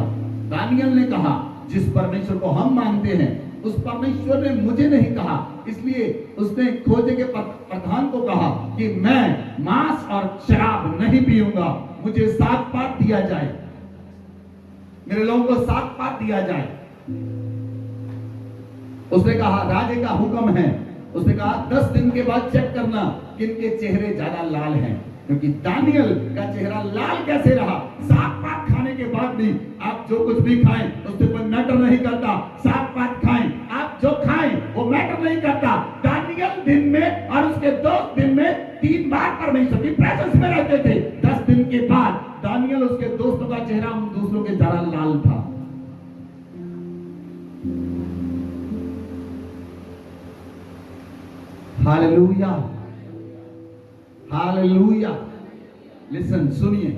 दानियल ने कहा, जिस परमेश्वर को हम मानते हैं उस परमेश्वर ने मुझे नहीं कहा, इसलिए उसने खोजे के प्रधान को कहा कि मैं मांस और शराब नहीं पीऊंगा, मुझे साग पात दिया जाए, मेरे लोगों को साग पात दिया जाए। उसने कहा, राजे का हुक्म है। उसने कहा 10 दिन के बाद चेक करना किनके चेहरे ज्यादा लाल हैं, क्योंकि दानियल का चेहरा लाल कैसे रहा? साग पात खाने के बाद भी आप जो कुछ भी खाएं उससे कोई मैटर नहीं करता। साग पात खाएं, आप जो खाएं वो मैटर नहीं करता। दानियल दिन में और उसके दोस्त दिन में 3 बार परमेश्वर की प्रेजेंस में रहते थे। 10 दिन के बाद दानियल, उसके दोस्तों का चेहरा उन दूसरों के ज्यादा लाल था। Hallelujah, hallelujah. लिसन, सुनिए,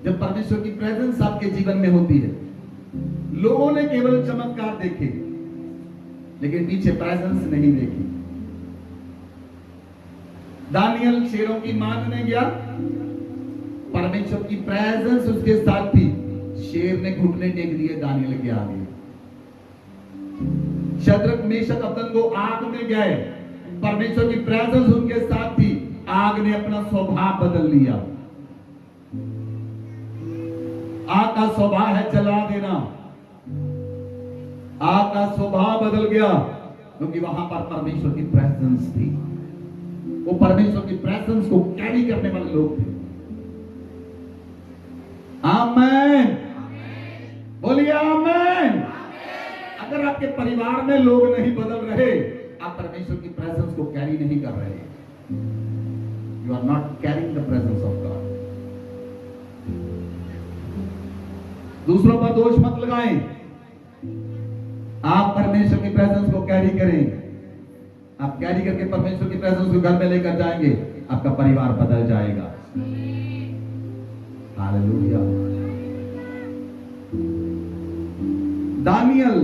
जब परमेश्वर की प्रेजेंस आपके जीवन में होती है, लोगों ने केवल चमत्कार देखे लेकिन पीछे प्रेजेंस नहीं देखी। दानियल शेरों की मान में गया, परमेश्वर की प्रेजेंस उसके साथ थी। शेर ने घुटने टेक दिए दानियल के आगे। शद्रक, मेशक, अबेदनगो आग में गए, परमेश्वर की प्रेजेंस उनके साथ थी। आग ने अपना स्वभाव बदल लिया। आग का स्वभाव है जला देना। आग का स्वभाव बदल गया क्योंकि वहां पर परमेश्वर की प्रेजेंस थी। वो परमेश्वर की प्रेजेंस को कैरी करने वाले लोग थे। आमेन, बोलिए आमेन। अगर आपके परिवार में लोग नहीं बदल रहे, आप परमेश्वर की प्रेजेंस को कैरी नहीं कर रहे। You are not carrying the presence of God. दूसरों पर दोष मत लगाएं, आप परमेश्वर की प्रेजेंस को कैरी करें। आप कैरी करके परमेश्वर की प्रेजेंस को घर में लेकर जाएंगे, आपका परिवार बदल जाएगा। हालेलुया। दानियल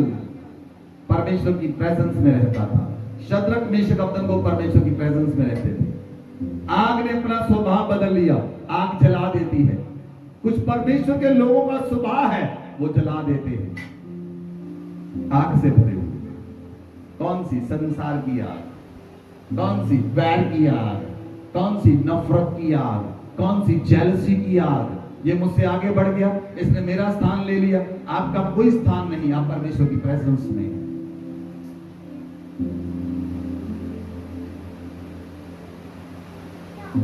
परमेश्वर की प्रेजेंस में रहता था। शद्रक, मेशक, अबेदनगो परमेश्वर की प्रेजेंस में रहते थे। आग ने अपना स्वभाव बदल लिया। आग जला देती है। कुछ परमेश्वर के लोगों का स्वभाव है, वो जला देते हैं। आग से भरे हुए। कौन सी? संसार की आग, कौन सी? वैर की आग, कौन सी? नफरत की आग, कौन सी? जेलसी की आग। ये मुझसे आगे बढ़ गया, इसने मेरा स्थान ले लिया। आपका कोई स्थान नहीं, आप परमेश्वर की प्रेजेंस में हैं।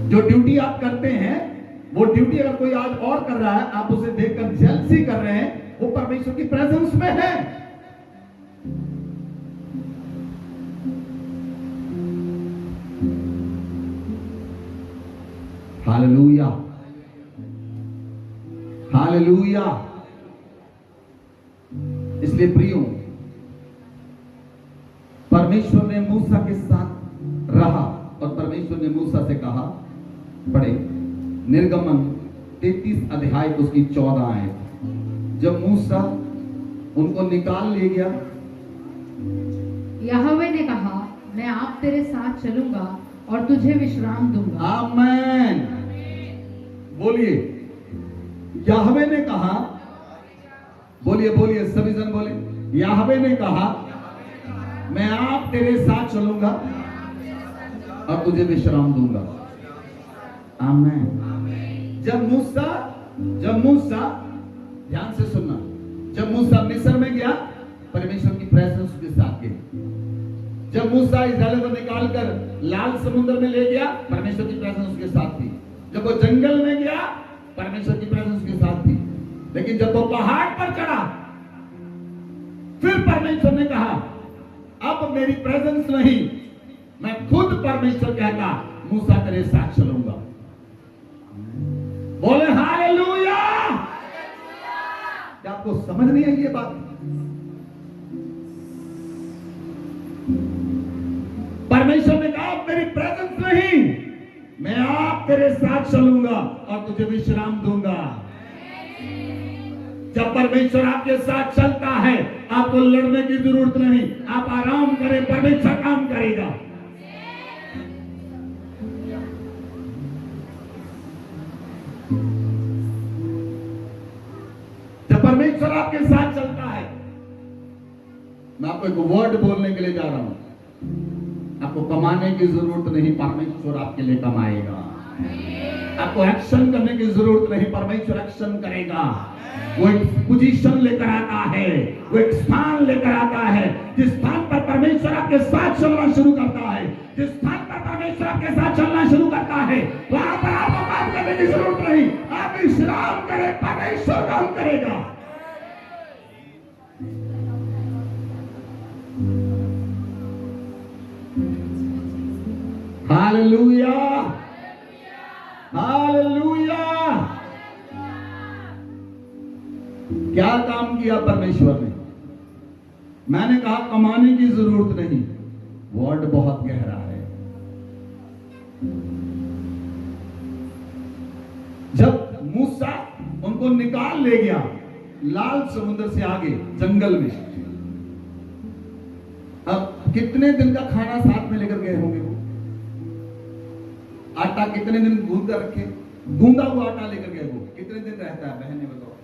जो ड्यूटी आप करते हैं, वो ड्यूटी अगर कोई आज और कर रहा है, आप उसे देखकर जेलसी कर रहे हैं, वो परमेश्वर की प्रेजेंस में है। Hallelujah, hallelujah. इसलिए प्रियो, परमेश्वर ने मूसा के साथ रहा और परमेश्वर ने मूसा से कहा, पढ़े निर्गमन 33 अध्याय उसकी 14 आयत। जब मूसा उनको निकाल ले गया, यहोवा ने कहा, मैं आप तेरे साथ चलूंगा और तुझे विश्राम दूंगा। आमेन। बोलिए, यहोवा ने कहा, बोलिए बोलिए, सभी जन बोले, यहोवा ने कहा, मैं आप तेरे साथ चलूंगा और तुझे विश्राम दूंगा। आमेन। जब मूसा ध्यान से सुनना, जब मूसा मिस्र में गया, परमेश्वर की प्रेजेंस उसके साथ गई। जब मूसा इस्राएल को निकालकर लाल समुद्र में ले गया, परमेश्वर की प्रेजेंस उसके साथ थी। जब वो जंगल में गया, परमेश्वर की प्रेजेंस उसके साथ थी। लेकिन जब वो पहाड़ पर चढ़ा, फिर परमेश्वर ने कहा, अब मेरी प्रेजेंस नहीं, मैं खुद परमेश्वर कहता, मूसा तेरे साथ चलूंगा। बोले हालेलुया। आपको समझ नहीं आई ये बात? परमेश्वर ने कहा मेरी प्रेजेंस नहीं, मैं आप तेरे साथ चलूंगा और तुझे विश्राम दूंगा। जब परमेश्वर आपके साथ चलता है आपको लड़ने की जरूरत नहीं, आप आराम करें, परमेश्वर काम करेगा। जब परमेश्वर आपके साथ चलता है, मैं आपको एक वर्ड बोलने के लिए जा रहा हूं, आपको कमाने की जरूरत नहीं, परमेश्वर आपके लिए कमाएगा। आपको एक्शन करने की जरूरत नहीं, परमेश्वर एक्शन करेगा। वो एक पोजीशन लेकर आता है, वो एक स्थान लेकर आता है। जिस स्थान पर परमेश्वर आपके साथ चलना शुरू करता है, जिस स्थान पर परमेश्वर आपके साथ चलना शुरू करता है, वहां पर आपको काम करने की जरूरत नहीं, आप विश्राम करें, परमेश्वर काम करेगा। Hallelujah, hallelujah. क्या काम किया परमेश्वर ने? मैंने कहा कमाने की जरूरत नहीं, वर्ड बहुत गहरा है। जब मूसा उनको निकाल ले गया लाल समुद्र से आगे जंगल में, अब कितने दिन का खाना साथ में लेकर गए होंगे वो? आटा कितने दिन गूंद कर रखे? गूंदा हुआ आटा लेकर गए वो कितने दिन रहता है? बहन ने बताओ,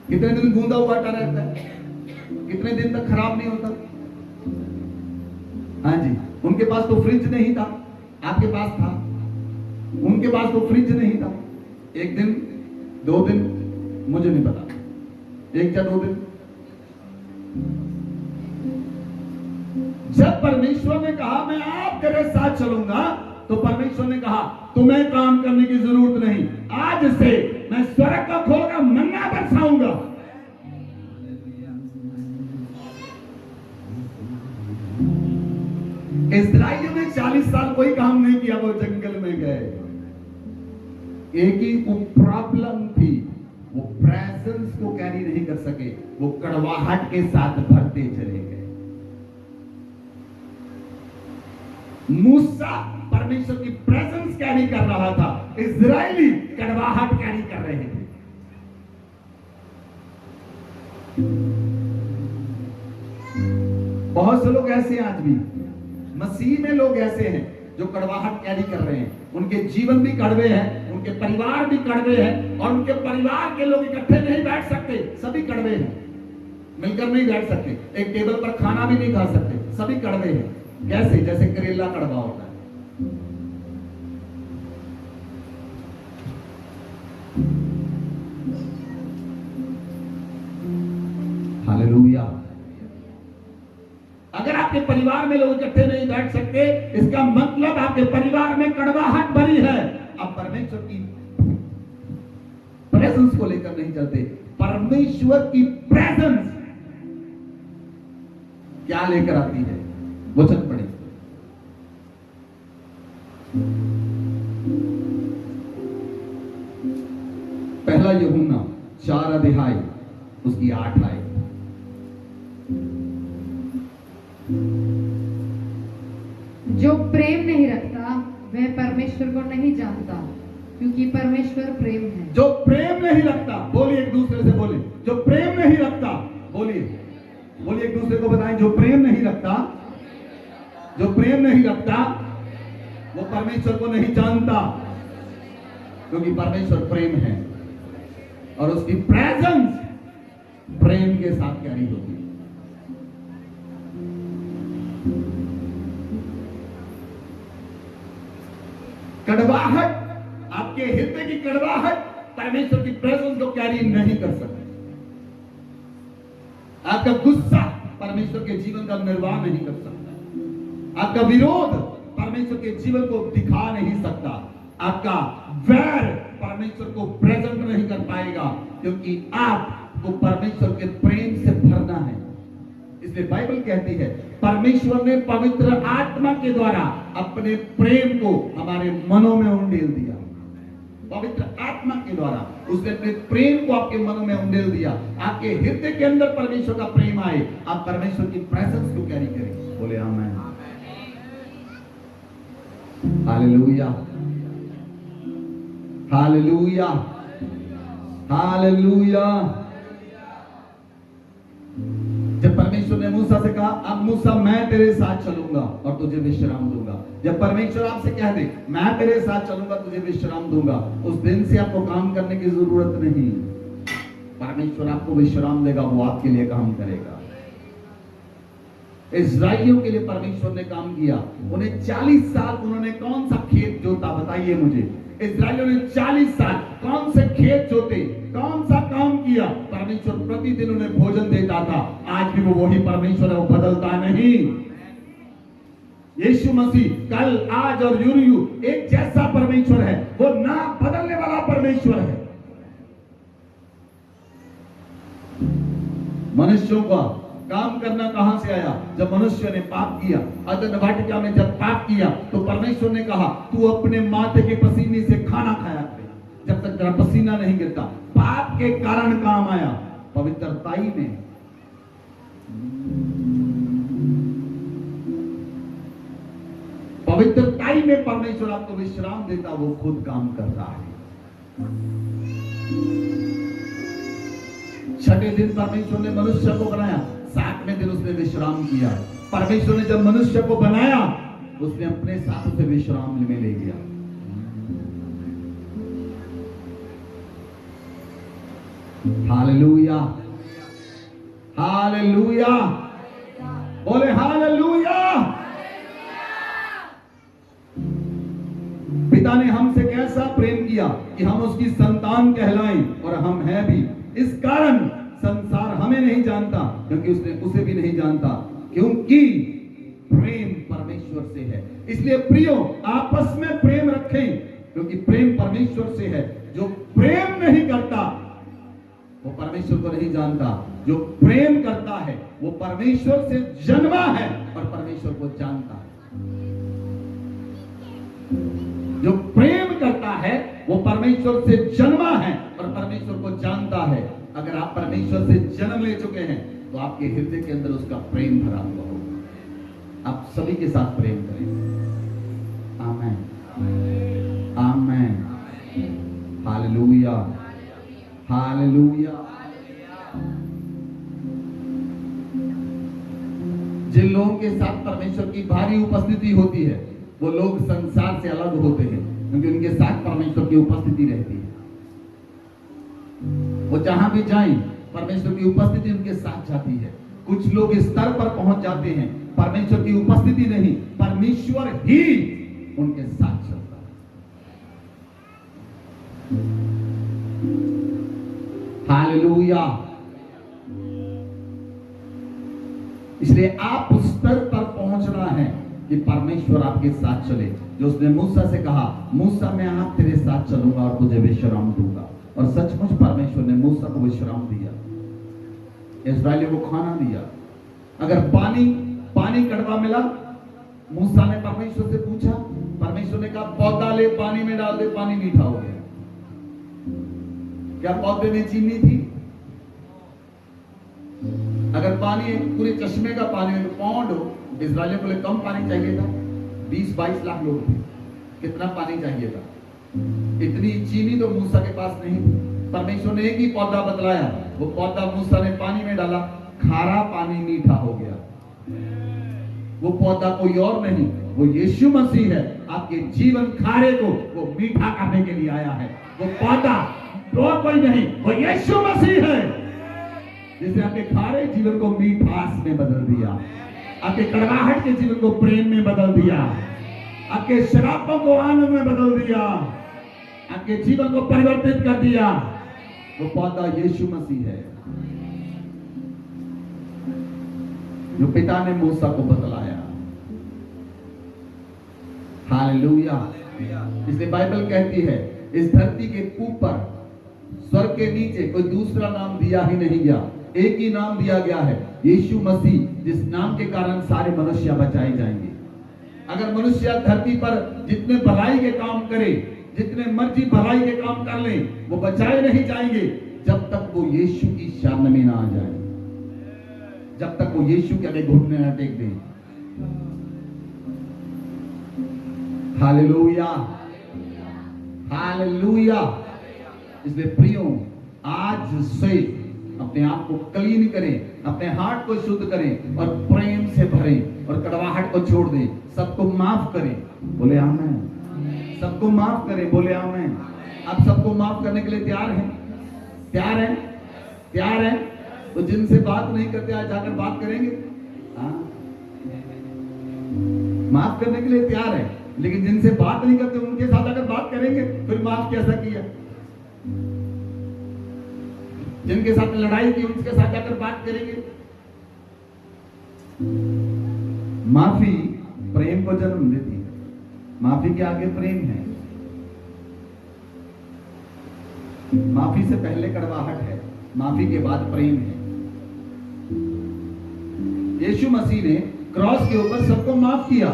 कितने दिन गूंदा हुआ आटा रहता है? कितने दिन तक खराब नहीं होता? हाँ जी, उनके पास तो फ्रिज नहीं था, आपके पास था। उनके पास तो फ्रिज नहीं था। एक दिन, 2 दिन, मुझे नहीं पता, 1 या 2 दिन। जब परमेश्वर ने कहा मैं आप तेरे साथ चलूंगा, तो परमेश्वर ने कहा तुम्हें काम करने की जरूरत नहीं, आज से मैं स्वर्ग का खोलकर मन्ना बरसाऊंगा। इस्राएलियों ने 40 साल कोई काम नहीं किया, वो जंगल में गए। एक ही प्रॉब्लम थी, वो प्रेजेंस को कैरी नहीं कर सके, वो कड़वाहट के साथ भरते चले गए। मूसा परमेश्वर की प्रेजेंस कैरी कर रहा था, इजरायली कड़वाहट कैरी कर रहे थे। बहुत से लोग ऐसे हैं, आज भी मसीह में लोग ऐसे हैं जो कड़वाहट कैरी कर रहे हैं। उनके जीवन भी कड़वे हैं, उनके परिवार भी कड़वे हैं, और उनके परिवार के लोग इकट्ठे नहीं बैठ सकते, सभी कड़वे हैं। मिलकर नहीं बैठ सकते, एक टेबल पर खाना भी नहीं खा सकते, सभी कड़वे हैं। कैसे? जैसे करेला कड़वा होता है। हालेलुया। अगर आपके परिवार में लोग इकट्ठे नहीं बैठ सकते, इसका मतलब आपके परिवार में कड़वाहट भरी है। आप परमेश्वर की प्रेजेंस को लेकर नहीं चलते। परमेश्वर की प्रेजेंस क्या लेकर आती है? वचन पढ़े, पहला यूहन्ना 4 अध्याय उसकी 8 आयत। जो प्रेम नहीं रखता वह परमेश्वर को नहीं जानता, क्योंकि परमेश्वर प्रेम है। जो प्रेम नहीं रखता, बोलिए एक दूसरे से बोले, जो प्रेम नहीं रखता, बोलिए बोलिए एक दूसरे को बताएं, जो प्रेम नहीं रखता, जो प्रेम नहीं रखता वो परमेश्वर को नहीं जानता, क्योंकि परमेश्वर प्रेम है और उसकी प्रेजेंस प्रेम के साथ कैरी होती है। कड़वाहट, आपके हृदय की कड़वाहट परमेश्वर की प्रेजेंस को कैरी नहीं कर सकती। आपका गुस्सा परमेश्वर के जीवन का निर्वाह नहीं कर सकता। आपका विरोध परमेश्वर के जीवन को दिखा नहीं सकता। आपका वैर परमेश्वर को प्रेजेंट नहीं कर पाएगा, क्योंकि आपको परमेश्वर के प्रेम से भरना है। इसलिए बाइबल कहती है परमेश्वर ने पवित्र आत्मा के द्वारा अपने प्रेम को हमारे मनों में उंडेल दिया। पवित्र आत्मा आत्मा के द्वारा उसने अपने प्रेम को आपके मनों में उंडेल दिया, आपके हृदय के अंदर परमेश्वर का प्रेम आए, आप परमेश्वर की प्रेजेंस को कैरी करें। बोले आमीन। Hallelujah, hallelujah, hallelujah. जब परमेश्वर ने मूसा से कहा, अब मूसा मैं तेरे साथ चलूंगा और तुझे विश्राम दूंगा। जब परमेश्वर आपसे कह दे मैं तेरे साथ चलूंगा तुझे विश्राम दूंगा, उस दिन से आपको काम करने की जरूरत नहीं। परमेश्वर आपको विश्राम देगा, वो आपके लिए काम करेगा। इस्राएलियों के लिए परमेश्वर ने काम किया। उन्हें 40 साल उन्होंने कौन सा खेत जोता, बताइए मुझे। इस्राएलियों ने 40 साल कौन से खेत जोते, कौन सा काम किया। परमेश्वर प्रतिदिन उन्हें भोजन देता था। आज भी वो वही परमेश्वर है, वो बदलता नहीं। यीशु मसीह कल आज और यूं एक जैसा परमेश्वर है, वो ना बदलने वाला परमेश्वर है। मनुष्यों का काम करना कहां से आया? जब मनुष्य ने पाप किया, अदन वाटिका में जब पाप किया तो परमेश्वर ने कहा तू अपने माथे के पसीने से खाना खाया करे, जब तक तेरा पसीना नहीं गिरता। पाप के कारण काम आया, पवित्रताई में। पवित्रताई में परमेश्वर आपको विश्राम देता, वो खुद काम करता है। छठे दिन परमेश्वर ने मनुष्य को बनाया, 7वें दिन उसने विश्राम किया। परमेश्वर ने जब मनुष्य को बनाया, उसने अपने साथ उसे विश्राम में ले गया। हालेलुया, हालेलुया, बोले हालेलुया। पिता ने हमसे कैसा प्रेम किया कि हम उसकी संतान कहलाएं, और हम हैं भी। इस कारण संसार हमें नहीं जानता, क्योंकि उसने उसे भी नहीं जानता, क्योंकि प्रेम परमेश्वर से है। इसलिए प्रियो आपस में प्रेम रखें, क्योंकि प्रेम परमेश्वर से है। जो प्रेम नहीं करता वो परमेश्वर को नहीं जानता, जो प्रेम करता है वो परमेश्वर से जन्मा है और परमेश्वर को जानता है। जो प्रेम करता है वो परमेश्वर से जन्मा है और परमेश्वर को जानता है। अगर आप परमेश्वर से जन्म ले चुके हैं तो आपके हृदय के अंदर उसका प्रेम भरा हुआ होगा। आप सभी के साथ प्रेम करें। आमीन, आमीन, हालेलुया, हालेलुया। जिन लोगों के साथ परमेश्वर की भारी उपस्थिति होती है वो लोग संसार से अलग होते हैं, क्योंकि उनके साथ परमेश्वर की उपस्थिति रहती है। वो जहां भी जाएं परमेश्वर की उपस्थिति उनके साथ जाती है। कुछ लोग इस स्तर पर पहुंच जाते हैं, परमेश्वर की उपस्थिति नहीं, परमेश्वर ही उनके साथ चलता है। हालेलुया। इसलिए आप उस स्तर पर पहुंचना है कि परमेश्वर आपके साथ चले। जो उसने मूसा से कहा, मूसा मैं आप तेरे साथ चलूंगा और तुझे विश्राम दूंगा, और सचमुच परमेश्वर ने मूसा को विश्राम दिया, इस्राएलियों को खाना दिया। अगर पानी कड़वा मिला, मूसा ने परमेश्वर से पूछा, परमेश्वर ने कहा पौधा ले पानी में डाल दे, पानी मीठा हो गया। क्या पौधे में चीनी थी? अगर पानी पूरे चश्मे का पानी हो, पौंड हो, इस्राएलियों को लिए कम पानी चाहिए था। 20-22 लाख लोग थे, कितना पानी चाहिए था? इतनी चीनी तो मूसा के पास नहीं थी। परमेश्वर ने एक ही पौधा बतलाया, वो पौधा मूसा ने पानी में डाला, खारा पानी मीठा हो गया। वो पौधा कोई और नहीं, वो यीशु मसीह है। आपके जीवन खारे को वो मीठा करने के लिए आया है। वो पौधा और कोई नहीं, वो यीशु मसीह है, जिसने आपके खारे जीवन को मीठास में बदल दिया, आपके कड़वाहट के जीवन को प्रेम में बदल दिया, आपके शराबों को आनंद में बदल दिया, आपके जीवन को परिवर्तित कर दिया। वो पौधा यीशु मसीह है, जो पिता ने मूसा को बतलाया। हालेलुया। इसलिए बाइबल कहती है इस धरती के ऊपर, स्वर्ग के नीचे कोई दूसरा नाम दिया ही नहीं गया, एक ही नाम दिया गया है, यीशु मसीह, जिस नाम के कारण सारे मनुष्य बचाए जाएंगे। अगर मनुष्य धरती पर जितने भलाई के काम करे, जितने मर्जी भलाई के काम कर लें, वो बचाए नहीं जाएंगे जब तक वो यीशु की शरण में ना आ जाए, जब तक वो यीशु के आगे घुटने ना टेक दें। Hallelujah, hallelujah. इसलिए प्रियो, आज से अपने आप को क्लीन करें, अपने हार्ट को शुद्ध करें और प्रेम से भरें और कड़वाहट को छोड़ दें, सबको माफ करें। बोले आमीन। सबको माफ करें, बोले आमीन। आप सबको माफ करने के लिए तैयार हैं? तैयार हैं? तैयार हैं? तो जिनसे बात नहीं करते आज जाकर बात करेंगे। माफ करने के लिए तैयार है, लेकिन जिनसे बात नहीं करते उनके साथ अगर बात करेंगे फिर माफ कैसा किया? जिनके साथ लड़ाई की उनके साथ जाकर बात करेंगे। माफी प्रेम को जन्म देती है। माफी के आगे प्रेम है। माफी से पहले कड़वाहट है, माफी के बाद प्रेम है। यीशु मसीह ने क्रॉस के ऊपर सबको माफ किया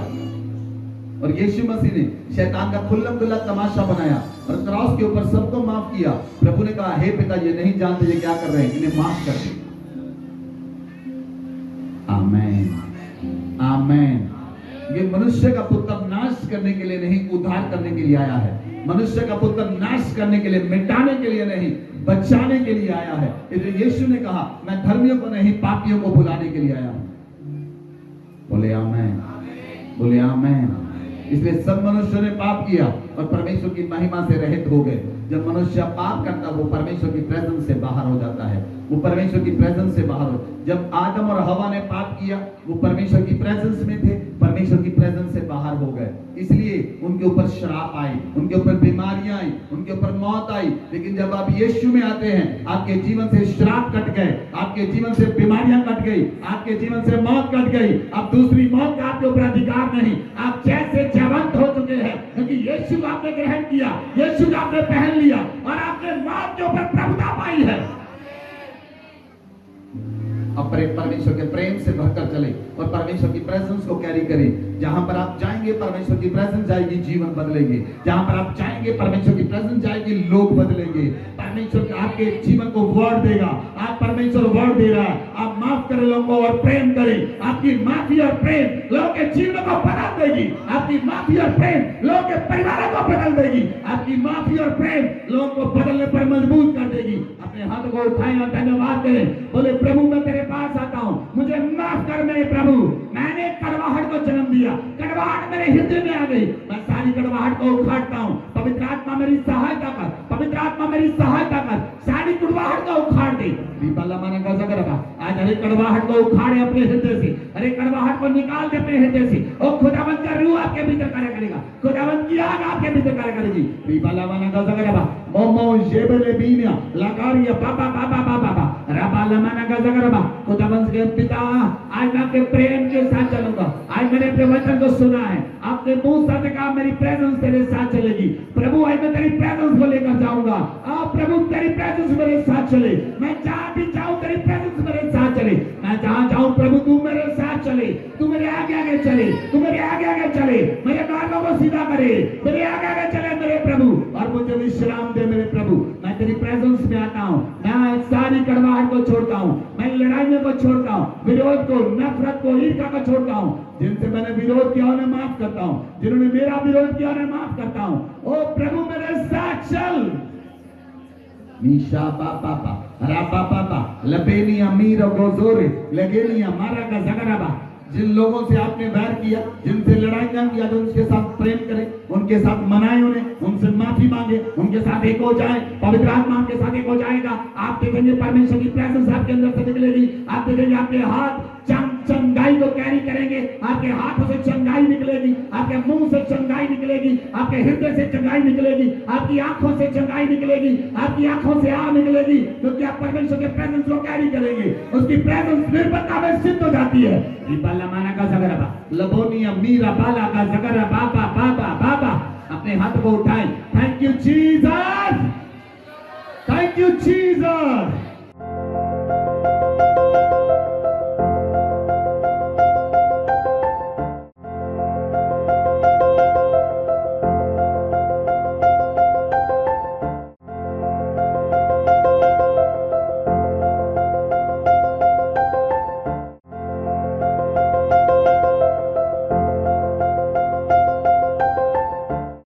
और यीशु मसीह ने शैतान का खुल्लम खुल्ला तमाशा बनाया और क्रॉस के ऊपर सबको माफ किया। प्रभु ने कहा, हे पिता, ये नहीं जानते ये क्या कर रहे हैं, इन्हें माफ कर दे। आमीन, आमीन। ये मनुष्य का पुत्र नाश करने के लिए नहीं, उद्धार करने के लिए आया है। मनुष्य का पुत्र नाश करने के लिए, मिटाने के लिए नहीं, बचाने के लिए आया है। इसलिए यीशु ने कहा, मैं धर्मियों को नहीं पापियों को बुलाने के लिए आया हूं। बोले आमीन, बोले आमीन। इसलिए सब मनुष्यों ने पाप किया और परमेश्वर की महिमा से रहित हो गए। जब मनुष्य पाप करता वो परमेश्वर की प्रेजेंस से बाहर हो जाता है, वो परमेश्वर की प्रेजेंस से बाहर हो। जब आदम और हवा ने पाप किया वो परमेश्वर की प्रेजेंस में थे, परमेश्वर की प्रेजेंस से बाहर हो गए। इसलिए उनके ऊपर श्राप आई, उनके ऊपर बीमारियां आई, उनके ऊपर मौत आई। लेकिन जब आप यीशु में आते हैं, आपके जीवन से श्राप कट गए, आपके जीवन से बीमारियां कट गई, आपके जीवन से मौत कट गई। अब दूसरी मौत का आपके ऊपर अधिकार नहीं, आप जैसे जीवंत हो चुके हैं, क्योंकि यीशु को आपने ग्रहण किया, यीशु को आपने पहन लिया और आपने मौत के ऊपर प्रभुता पाई है। अब परमेश्वर के प्रेम से भरकर चले और परमेश्वर की प्रेजेंस को कैरी करें। जहां पर आप जाएंगे परमेश्वर की प्रेजेंस जाएगी, जीवन बदलेंगे। जहां पर आप जाएंगे परमेश्वर की प्रेजेंस जाएगी, लोग बदलेंगे। परमेश्वर आपके जीवन को वर्ड देगा। आप परमेश्वर वर्ड दे रहा है, आप माफ करें लोगों को और प्रेम करें। आपकी माफी और प्रेम लोगों के जीवन को बदल देगी। आपकी माफी और प्रेम लोगों के परिवारों को बदल देगी। आपकी माफी और प्रेम लोगों को बदलने पर मजबूर कर देगी। अपने हाथ को उठाएं और धन्यवाद करें। बोले, प्रभु मैं तेरे पास आता हूं, मुझे माफ कर मेरे प्रभु। मैंने कड़वाहट को जन्म दिया, कड़वाहट मेरे हृदय में आ गई। मैं सारी कड़वाहट को उखाड़ता हूं। पवित्र आत्मा मेरी सहायता कर, पवित्र आत्मा मेरी सहायता कर। सारी कड़वाहट को उखाड़ दे। आज हरे कड़वाहट को उखाड़े अपने हृदय से, हरे कड़वाहट को निकाल दे अपने हृदय से। और खुदावंत का रूह आपके भीतर कार्य करेगा, खुदावंत की आग आपके भीतर कार्य करेगी। मोमो जेबले बीनिया लगारिया बाबा बाबा बाबा बाबा रबा लमाना का जगरबा। खुदावंत के पिता, आज मैं आपके प्रेम के साथ चलूंगा। आज मैंने अपने वचन को सुना है, आपने मुंह से कहा मेरी प्रेजेंस तेरे साथ चलेगी। प्रभु आज मैं तेरी प्रेजेंस को लेकर जाऊंगा। आप प्रभु तेरी प्रेजेंस मेरे साथ चले। मैं जहां भी जाऊं तेरी प्रेजेंस मेरे साथ चले। मैं जहां जाऊं प्रभु तू मेरे साथ चले, तू मेरे आगे आगे चले, तू मेरे आगे आगे चले, मेरे मार्गों को सीधा करे, मेरे आगे आगे चले मेरे प्रभु और मुझे विश्राम दे मेरे प्रभु। मैं तेरी प्रेजेंस में आता हूं। मैं सारी कड़वाहट को छोड़ता हूं, मैं लड़ाइयों को छोड़ता हूं, विरोध को, नफरत को, ईर्ष्या को छोड़ता हूं। जिनसे मैंने विरोध किया उन्हें माफ करता हूं, जिन्होंने मेरा विरोध किया उन्हें माफ करता हूं। ओ प्रभु मेरे साथ चल। मीशा पापा रापा पापा लपेनी अमीर गोजोरे लगेनी मारा का जगराबा। जिन लोगों से आपने वैर किया, जिनसे लड़ाइयां किया, जो उनके साथ प्रेम करें, उनके साथ मनाएं, उन्हें उनसे माफी मांगे, उनके साथ एक हो जाए। पवित्र आत्मा आपके साथ एक हो जाएगा। आप देखेंगे परमेश्वर की प्रेजेंस आपके अंदर से निकलेगी। आप देखेंगे आपके हाथ चंगाई को कैरी करेंगे, आपके हाथों से चंगाई निकलेगी, आपके मुंह से चंगाई निकलेगी, आपके हृदय से चंगाई निकलेगी, आपकी आंखों से चंगाई निकलेगी, आपकी आंखों से आग निकलेगी, क्योंकि आप परमेश्वर के प्रेजेंस को कैरी करेंगे। उसकी प्रेजेंस निर्बलता में सिद्ध हो जाती है। माना का जगरबा लबोनिया मीरा बाला का जगरा बाबा बाबा बाबा। अपने हाथ को उठाएं। Thank you Jesus, thank you Jesus.